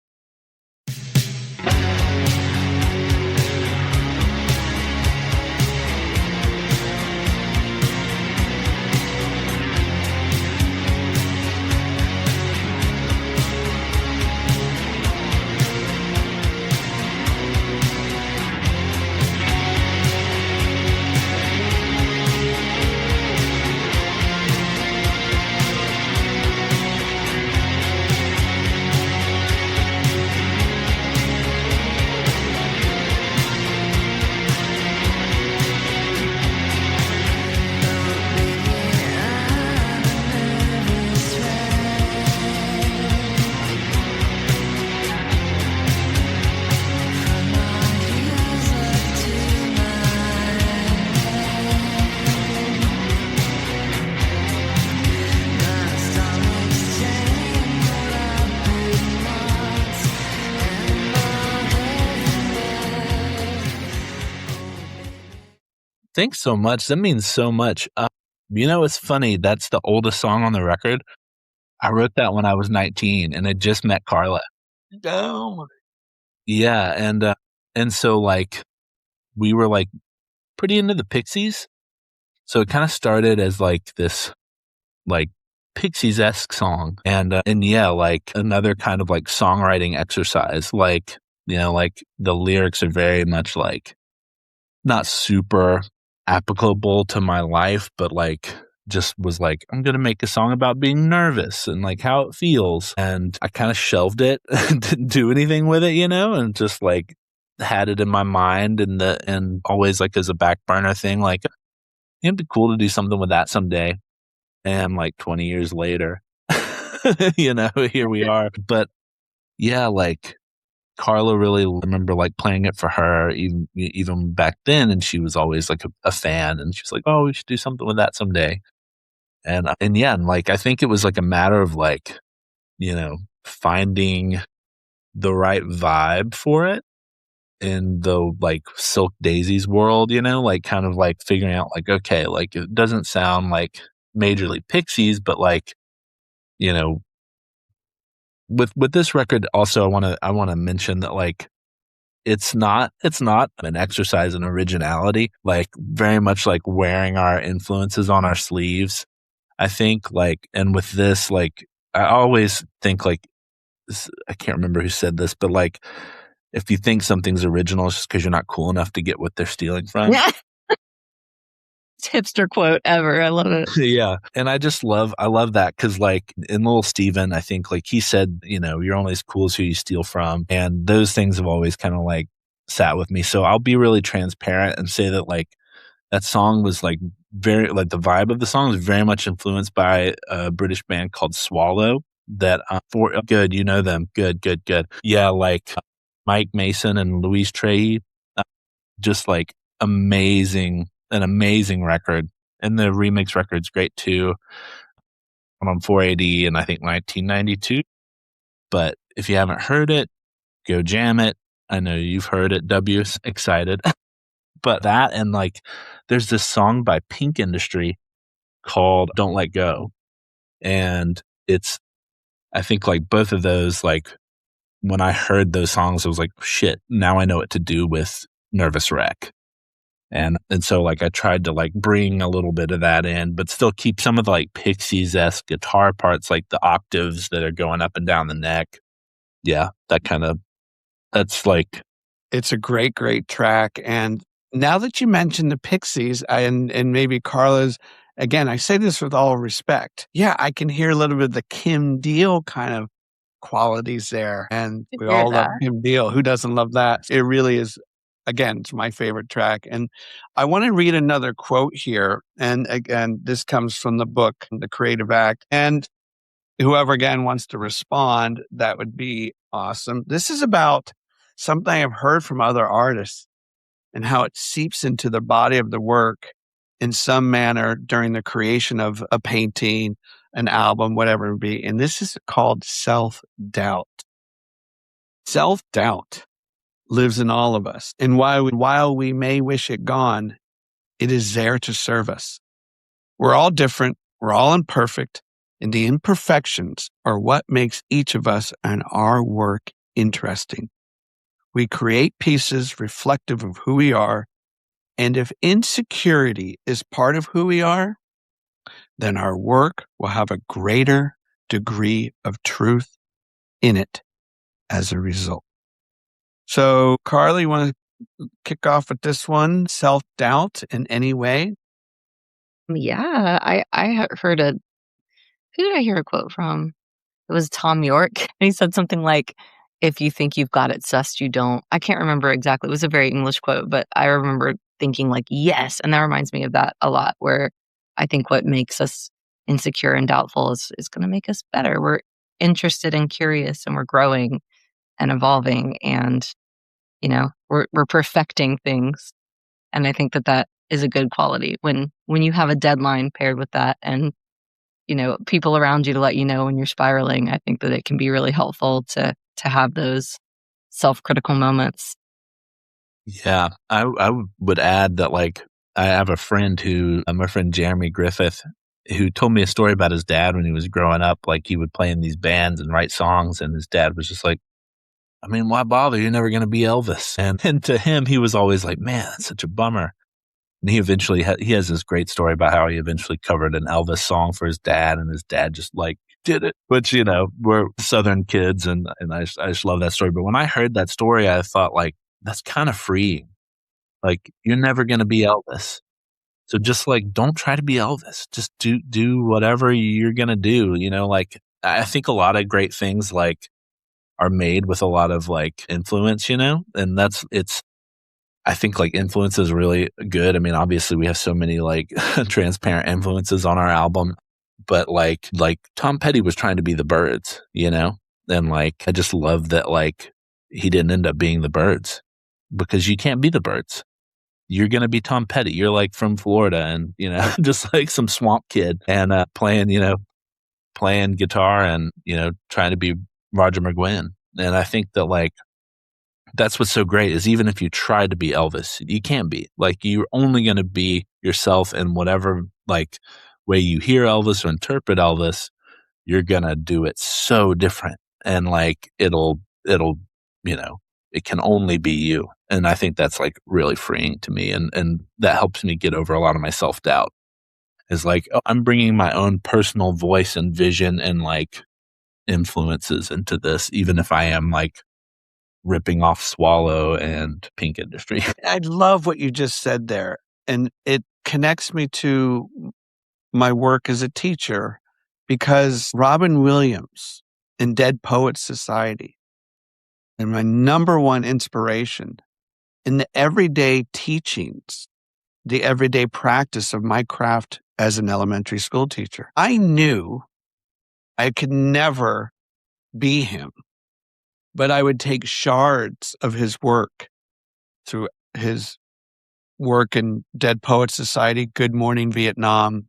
Thanks so much. That means so much. It's funny. That's the oldest song on the record. I wrote that when I was 19 and I just met Carla. Oh. Yeah. And so like, we were like pretty into the Pixies. So it kind of started as like this, like Pixies-esque song. And yeah, like another kind of like songwriting exercise. Like, like the lyrics are very much like not super applicable to my life, but like just was like, I'm going to make a song about being nervous and like how it feels. And I kind of shelved it and didn't do anything with it, and just like had it in my mind and always like as a back burner thing, like it'd be cool to do something with that someday. And like 20 years later, here we are. But yeah, like Carla really remember like playing it for her even back then, and she was always like a fan, and she was like, "Oh, we should do something with that someday." And yeah, and like I think it was like a matter of like, finding the right vibe for it in the like Silk Daisies world, like kind of like figuring out like, okay, like it doesn't sound like majorly Pixies, but like, with this record also I want to mention that like it's not an exercise in originality, like very much like wearing our influences on our sleeves. I think like, and with this, like I always think like, I can't remember who said this, but like if you think something's original, it's just because you're not cool enough to get what they're stealing from. Yeah. Hipster quote ever. I love it. Yeah. And I love that because like in Little Steven, I think like he said, you're only as cool as who you steal from. And those things have always kind of like sat with me. So I'll be really transparent and say that like that song was like very, like the vibe of the song was very much influenced by a British band called Swallow that for good, them. Good. Yeah. Like Mike Mason and Louise Trehy, just like an amazing record, and the remix record's great too. I'm on 4AD and I think 1992. But if you haven't heard it, go jam it. I know you've heard it. W's excited. But that, and like there's this song by Pink Industry called Don't Let Go. And I think like both of those, like when I heard those songs, I was like, shit, now I know what to do with Nervous Wreck. And so like I tried to like bring a little bit of that in, but still keep some of the like Pixies-esque guitar parts, like the octaves that are going up and down the neck. Yeah, that's like. It's a great, great track. And now that you mentioned the Pixies and maybe Carla's, again, I say this with all respect. Yeah, I can hear a little bit of the Kim Deal kind of qualities there. And we all love Kim Deal. Who doesn't love that? It really is. Again, it's my favorite track. And I want to read another quote here. And again, this comes from the book, The Creative Act. And whoever, again, wants to respond, that would be awesome. This is about something I've heard from other artists and how it seeps into the body of the work in some manner during the creation of a painting, an album, whatever it be. And this is called self-doubt. Self-doubt lives in all of us. And while we may wish it gone, it is there to serve us. We're all different. We're all imperfect. And the imperfections are what makes each of us and our work interesting. We create pieces reflective of who we are. And if insecurity is part of who we are, then our work will have a greater degree of truth in it as a result. So, Carly, you want to kick off with this one? Self-doubt in any way? Yeah, I heard who did I hear a quote from? It was Tom York. And he said something like, if you think you've got it sussed, you don't. I can't remember exactly. It was a very English quote, but I remember thinking like, yes. And that reminds me of that a lot, where I think what makes us insecure and doubtful is going to make us better. We're interested and curious, and we're growing and evolving, and, we're perfecting things. And I think that is a good quality when you have a deadline paired with that, and people around you to let you know when you're spiraling. I think that it can be really helpful to have those self-critical moments. Yeah, I would add that, like, I have a friend my friend Jeremy Griffith, who told me a story about his dad when he was growing up. Like, he would play in these bands and write songs, and his dad was just like, I mean, why bother? You're never going to be Elvis. And to him, he was always like, man, that's such a bummer. And he eventually he has this great story about how he eventually covered an Elvis song for his dad, and his dad just like did it. Which, we're Southern kids, and I just love that story. But when I heard that story, I thought, like, that's kind of freeing. Like, you're never going to be Elvis. So just, like, don't try to be Elvis. Just do whatever you're going to do. Like, I think a lot of great things, like, are made with a lot of, like, influence, and I think, like, influence is really good. I mean, obviously we have so many, like, transparent influences on our album, but like Tom Petty was trying to be the Byrds, and, like, I just love that, like, he didn't end up being the Byrds, because you can't be the Byrds. You're going to be Tom Petty. You're, like, from Florida and, just like some swamp kid, and playing guitar and, trying to be Roger McGuinn. And I think that, like, that's what's so great is even if you try to be Elvis, you can't be. Like, you're only going to be yourself in whatever, like, way you hear Elvis or interpret Elvis. You're going to do it so different. And, like, it'll, it can only be you. And I think that's, like, really freeing to me. And that helps me get over a lot of my self-doubt. Is like, oh, I'm bringing my own personal voice and vision and, like, influences into this, even if I am, like, ripping off Swallow and Pink Industry. I love what you just said there. And it connects me to my work as a teacher, because Robin Williams in Dead Poets Society and my number one inspiration in the everyday teachings, the everyday practice of my craft as an elementary school teacher. I knew I could never be him, but I would take shards of his work through his work in Dead Poets Society, Good Morning Vietnam,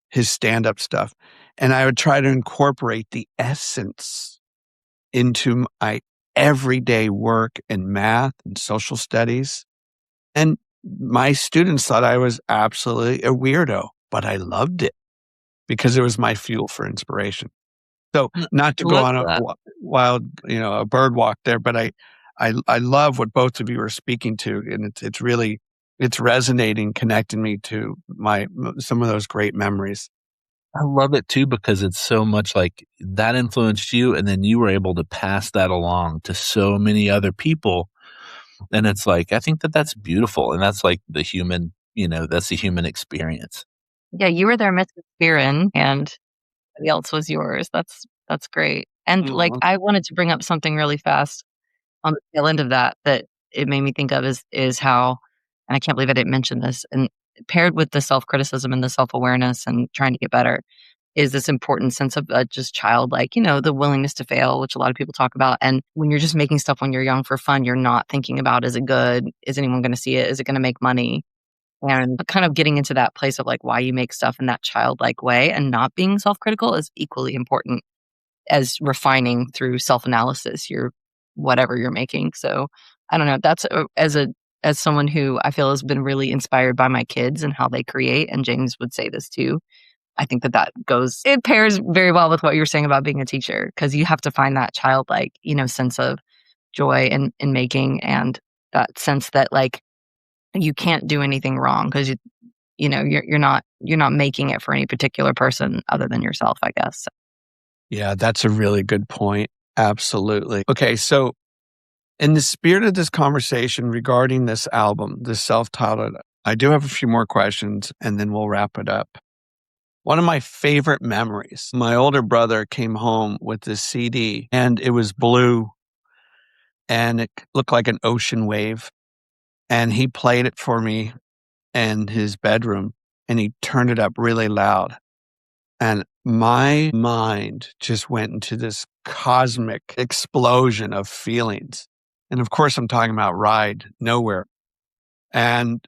his stand-up stuff. And I would try to incorporate the essence into my everyday work in math and social studies. And my students thought I was absolutely a weirdo, but I loved it because it was my fuel for inspiration. So not to go on a wild, a bird walk there, but I love what both of you are speaking to, and it's resonating, connecting me to some of those great memories. I love it too, because it's so much like that influenced you, and then you were able to pass that along to so many other people. And it's like, I think that's beautiful. And that's like the human, that's the human experience. Yeah, you were their Mrs. Spearin, and everybody else was yours. That's great. And like, I wanted to bring up something really fast on the tail end of that it made me think of is how, and I can't believe I didn't mention this, and paired with the self-criticism and the self-awareness and trying to get better, is this important sense of just childlike, the willingness to fail, which a lot of people talk about. And when you're just making stuff when you're young for fun, you're not thinking about, is it good? Is anyone going to see it? Is it going to make money? And kind of getting into that place of like why you make stuff in that childlike way and not being self-critical is equally important as refining through self-analysis, whatever you're making. So I don't know. That's as someone who I feel has been really inspired by my kids and how they create, and James would say this too. I think it pairs very well with what you're saying about being a teacher, because you have to find that childlike, sense of joy in making, and that sense that like you can't do anything wrong because you're not making it for any particular person other than yourself, I guess. Yeah, that's a really good point. Absolutely. Okay, so in the spirit of this conversation regarding this album, this self-titled, I do have a few more questions and then we'll wrap it up. One of my favorite memories, my older brother came home with this CD and it was blue and it looked like an ocean wave. And he played it for me in his bedroom and he turned it up really loud. And my mind just went into this cosmic explosion of feelings. And of course, I'm talking about Ride Nowhere. And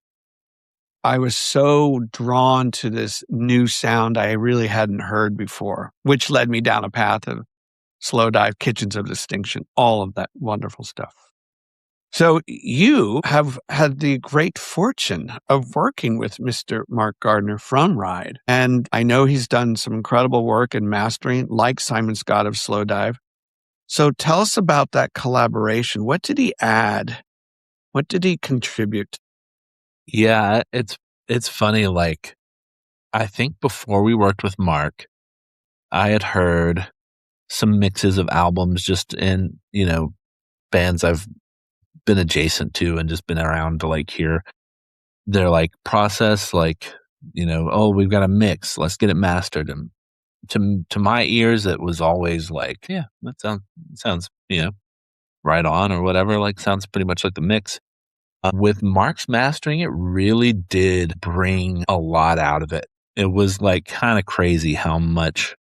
I was so drawn to this new sound I really hadn't heard before, which led me down a path of Slowdive, Kitchens of Distinction, all of that wonderful stuff. So you have had the great fortune of working with Mr. Mark Gardner from Ride. And I know he's done some incredible work in mastering, like Simon Scott of Slowdive. So tell us about that collaboration. What did he add? What did he contribute? Yeah, it's funny. Like, I think before we worked with Mark, I had heard some mixes of albums just in, bands I've been adjacent to and just been around to like hear their like process, like, oh, we've got a mix, let's get it mastered. And to my ears, it was always like, yeah, that sounds, right on or whatever, like sounds pretty much like the mix. With Mark's mastering, it really did bring a lot out of it. It was like kind of crazy how much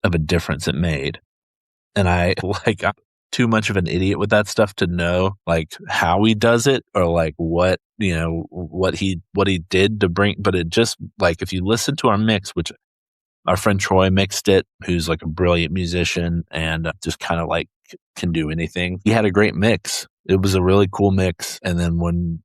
of a difference it made. And I'm too much of an idiot with that stuff to know like how he does it or like what he did to bring. But it just like, if you listen to our mix, which our friend Troy mixed it, who's like a brilliant musician and just kind of like can do anything. He had a great mix. It was a really cool mix. And then when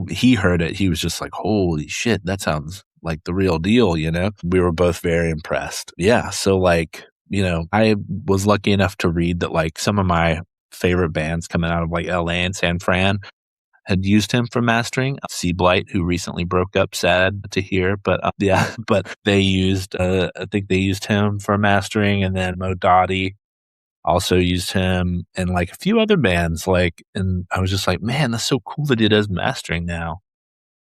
he heard it, he was just like, holy shit, that sounds like the real deal, We were both very impressed. Yeah. So like, I was lucky enough to read that like some of my favorite bands coming out of like LA and San Fran had used him for mastering. Sea Blight, who recently broke up, sad to hear, but but they used, I think they used him for mastering, and then Mo Dottie also used him, and like a few other bands. Like, and I was just like, man, that's so cool that he does mastering now.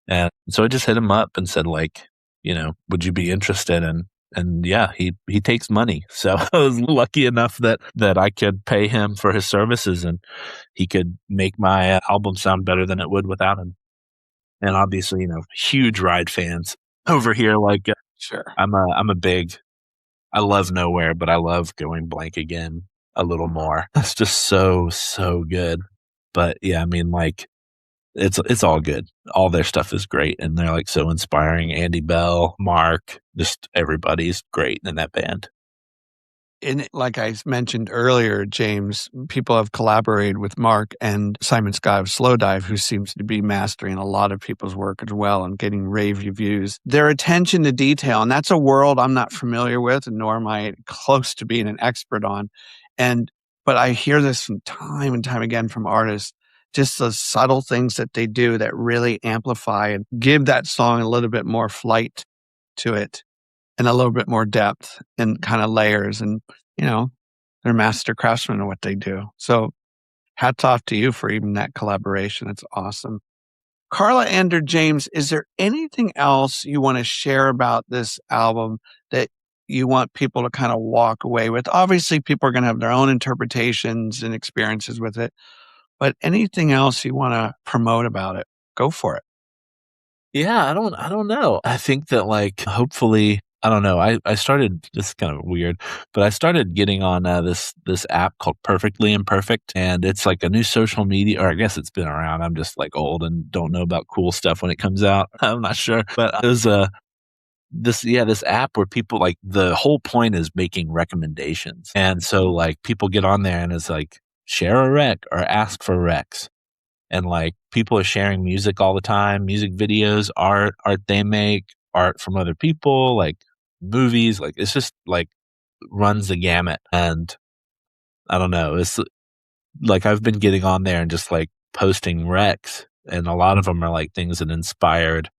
And so I just hit him up and said, like, would you be interested? And yeah, he takes money. So I was lucky enough that I could pay him for his services and he could make my album sound better than it would without him. And obviously, huge Ride fans over here. Like, sure, I love Nowhere, but I love Going Blank Again a little more. It's just so good. But yeah, I mean, like, it's all good. All their stuff is great, and they're like so inspiring. Andy Bell, Mark, just everybody's great in that band. And like I mentioned earlier, James, people have collaborated with Mark and Simon Scott of Slowdive, who seems to be mastering a lot of people's work as well and getting rave reviews. Their attention to detail, and that's a world I'm not familiar with, nor am I close to being an expert on. But I hear this from time and time again from artists, just the subtle things that they do that really amplify and give that song a little bit more flight to it and a little bit more depth and kind of layers. And, they're master craftsmen in what they do. So hats off to you for even that collaboration. It's awesome. Carla and or James, is there anything else you want to share about this album that you want people to kind of walk away with? Obviously, people are going to have their own interpretations and experiences with it. But anything else you want to promote about it, go for it. Yeah, I don't know. I think that like hopefully I don't know. I started, this is kind of weird, but I started getting on this app called Perfectly Imperfect, and it's like a new social media, or I guess it's been around. I'm just like old and don't know about cool stuff when it comes out. I'm not sure, but there's this app where people, like, the whole point is making recommendations, and so like people get on there and it's like share a rec or ask for recs, and like people are sharing music all the time, music videos, art they make, art from other people, like movies, like it's just like runs the gamut. And I don't know, it's like I've been getting on there and just like posting recs, and a lot of them are like things that inspired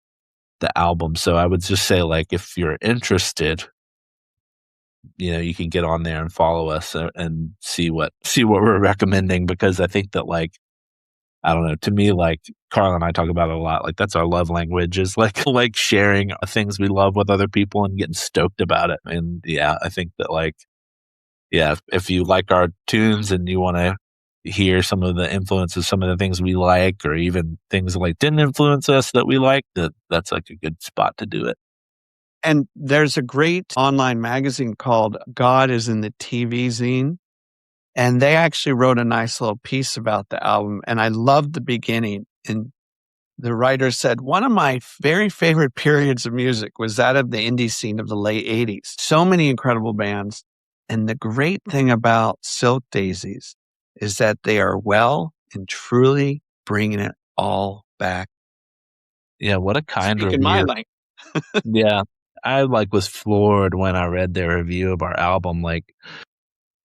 the album. So I would just say, like, if you're interested, you can get on there and follow us, and see what we're recommending, because I think that, like, I don't know, to me, like, Carl and I talk about it a lot. Like, that's our love language, is like like sharing things we love with other people and getting stoked about it. And yeah, I think that, like, yeah, if you like our tunes and you want to hear some of the influences, some of the things we like, or even things like didn't influence us that we like, that's like a good spot to do it. And there's a great online magazine called God is in the TV Zine. And they actually wrote a nice little piece about the album. And I loved the beginning. And the writer said, one of my very favorite periods of music was that of the indie scene of the late 80s. So many incredible bands. And the great thing about Silk Daisies is that they are well and truly bringing it all back. Yeah, what a kind Speaking my review. language. Yeah, I like was floored when I read their review of our album. Like,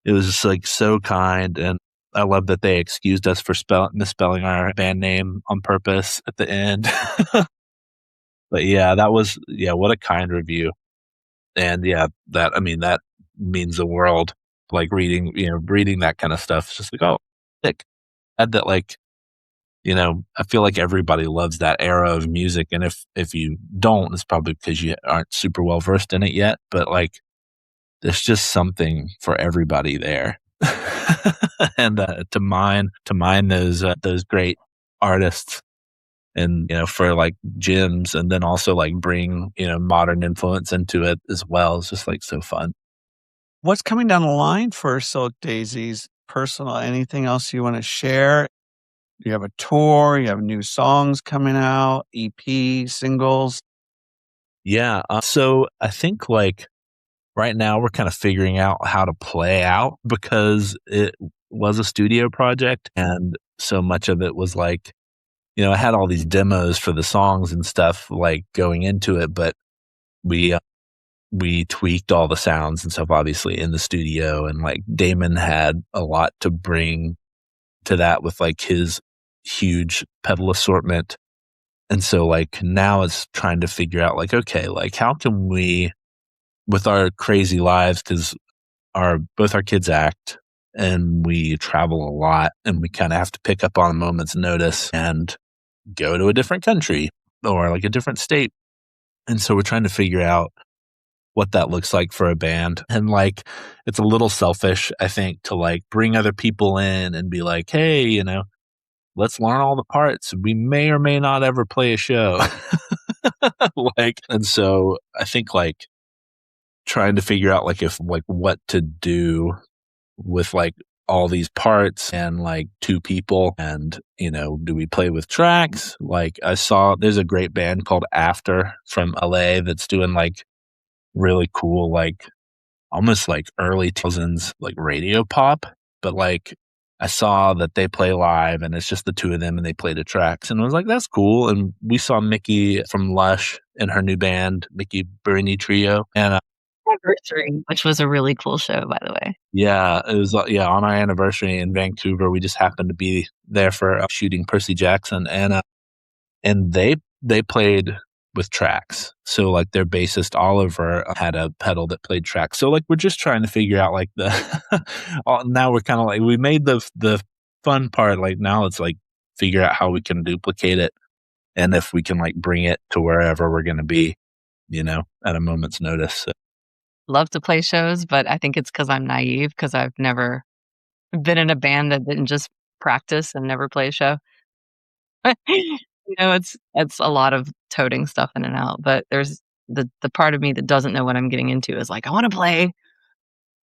it was just like so kind, and I love that they excused us for misspelling our band name on purpose at the end. But yeah, what a kind review. And yeah, that means the world. Like, reading that kind of stuff. It's just like, oh, sick. Glad that, like, I feel like everybody loves that era of music. And if you don't, it's probably because you aren't super well versed in it yet. But like, there's just something for everybody there. And to mine those great artists, and for like gems, and then also like bring modern influence into it as well. It's just like so fun. What's coming down the line for Silk Daisies? Personal, anything else you want to share? You have a tour, you have new songs coming out, EP, singles. Yeah. So I think, like, right now we're kind of figuring out how to play out, because it was a studio project, and so much of it was like, I had all these demos for the songs and stuff like going into it, but we tweaked all the sounds and stuff obviously in the studio, and like Damon had a lot to bring to that with like his huge pedal assortment. And so like now it's trying to figure out, like, okay, like, how can we, with our crazy lives, because both our kids act and we travel a lot, and we kind of have to pick up on a moment's notice and go to a different country or like a different state. And so we're trying to figure out what that looks like for a band. And like, it's a little selfish, I think, to like bring other people in and be like, hey, let's learn all the parts. We may or may not ever play a show. Like, and so I think, like, trying to figure out, like, if, like, what to do with like all these parts and like two people, and do we play with tracks? Like, I saw there's a great band called After from LA that's doing like really cool, like almost like early 2000s like radio pop, but like I saw that they play live and it's just the two of them and they play the tracks, and I was like, that's cool. And we saw Mickey from Lush and her new band, Mickey Burini Trio, and Anniversary, which was a really cool show, by the way. yeah, it was on our anniversary in Vancouver. We just happened to be there for shooting Percy Jackson, and they played with tracks. So like their bassist Oliver had a pedal that played tracks. So like we're just trying to figure out like the now we're kind of like, we made the fun part, like now it's like figure out how we can duplicate it, and if we can like bring it to wherever we're going to be, at a moment's notice. So. Love to play shows, but I think it's because I'm naive, because I've never been in a band that didn't just practice and never play a show. It's a lot of toting stuff in and out, but there's the part of me that doesn't know what I'm getting into is like, I want to play.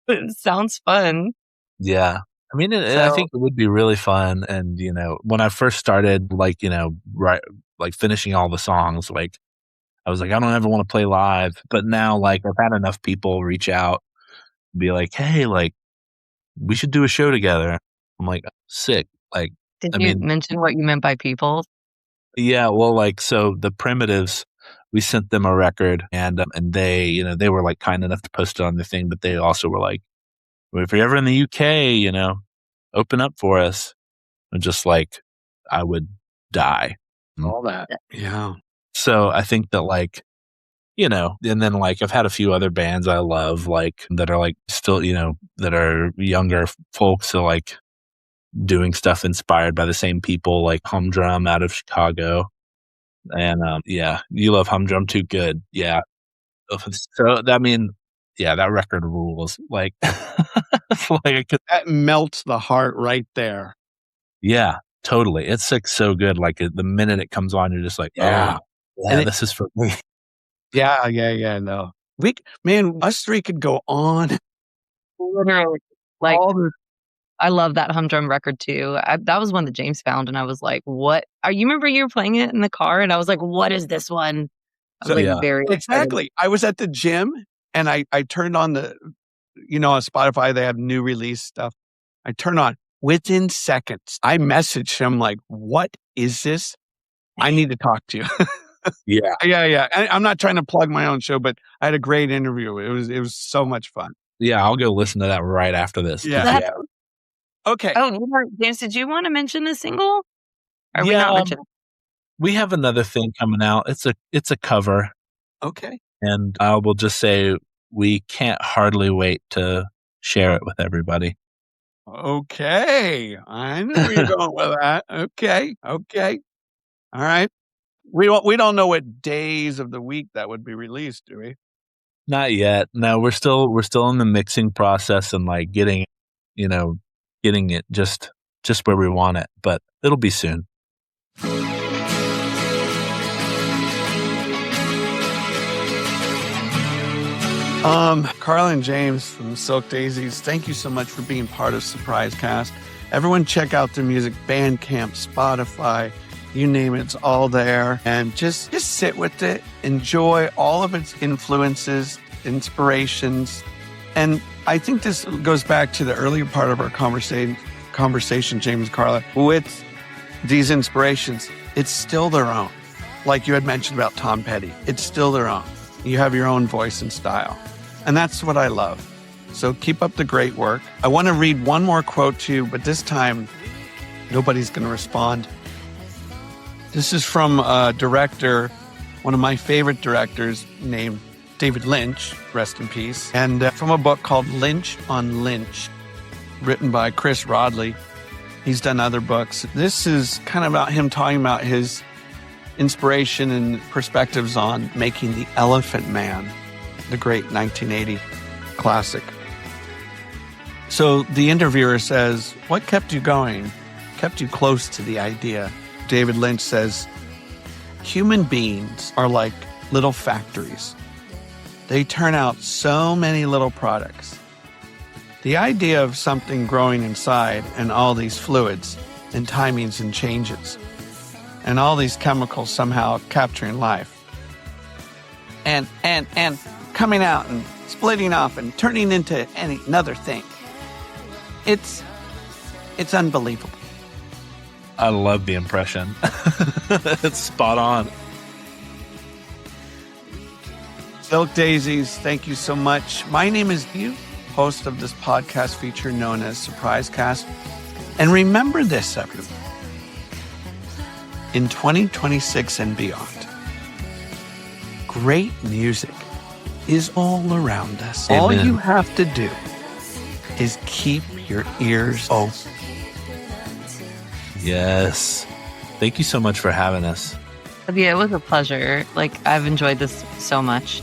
It sounds fun. Yeah. I mean, I think it would be really fun. And, when I first started, like, like finishing all the songs, like, I was like, I don't ever want to play live. But now, like, I've had enough people reach out and be like, hey, like, we should do a show together. I'm like, sick. Like, Did you mention what you meant by people? Yeah. Well, like, so the Primitives, we sent them a record and they, they were like kind enough to post it on the thing, but they also were like, well, if you're ever in the UK, open up for us. And just like, I would die. All that. Yeah. So I think that like, and then like I've had a few other bands I love, like that are like still, that are younger folks. So like doing stuff inspired by the same people, like Humdrum out of Chicago. And yeah, you love Humdrum too. Good. Yeah. So, I mean, yeah, that record rules. Like, that melts the heart right there. Yeah, totally. It's like so good. Like the minute it comes on, you're just like, oh, yeah, this is for me. Yeah. No, us three could go on. Literally, like I love that Humdrum record too. That was one that James found, and I was like, "What?" You remember you were playing it in the car, and I was like, "What is this one?" I was very exactly. excited. I was at the gym, and I turned on the, on Spotify they have new release stuff. I turn on within seconds. I messaged him like, "What is this? I need to talk to you." Yeah. I'm not trying to plug my own show, but I had a great interview. It was so much fun. Yeah, I'll go listen to that right after this. Yeah. Okay. Oh, James, did you want to mention the single? Or we not mention it? We have another thing coming out. It's a cover. Okay. And I will just say we can't hardly wait to share it with everybody. Okay. I know where you're going with that. Okay. All right. We don't know what days of the week that would be released, do we? Not yet. No, we're still in the mixing process and like getting it just where we want it, but it'll be soon. Carla and James from Silk Daisies, thank you so much for being part of Surprise Cast. Everyone check out their music, Bandcamp, Spotify, you name it, it's all there. And just sit with it, enjoy all of its influences, inspirations. And I think this goes back to the earlier part of our conversation, James and Carla, with these inspirations. It's still their own. Like you had mentioned about Tom Petty, it's still their own. You have your own voice and style. And that's what I love. So keep up the great work. I want to read one more quote to you, but this time nobody's going to respond. This is from a director, one of my favorite directors named David Lynch, rest in peace, and from a book called Lynch on Lynch, written by Chris Rodley. He's done other books. This is kind of about him talking about his inspiration and perspectives on making The Elephant Man, the great 1980 classic. So the interviewer says, what kept you going? Kept you close to the idea? David Lynch says, human beings are like little factories. They turn out so many little products. The idea of something growing inside and all these fluids and timings and changes and all these chemicals somehow capturing life and coming out and splitting off and turning into another thing. It's unbelievable. I love the impression. It's spot on. Silk Daisies, thank you so much. My name is Hugh, host of this podcast feature known as Surprise Cast. And remember this, everyone. In 2026 and beyond, great music is all around us. Amen. All you have to do is keep your ears open. Yes. Thank you so much for having us. Yeah, it was a pleasure. Like, I've enjoyed this so much.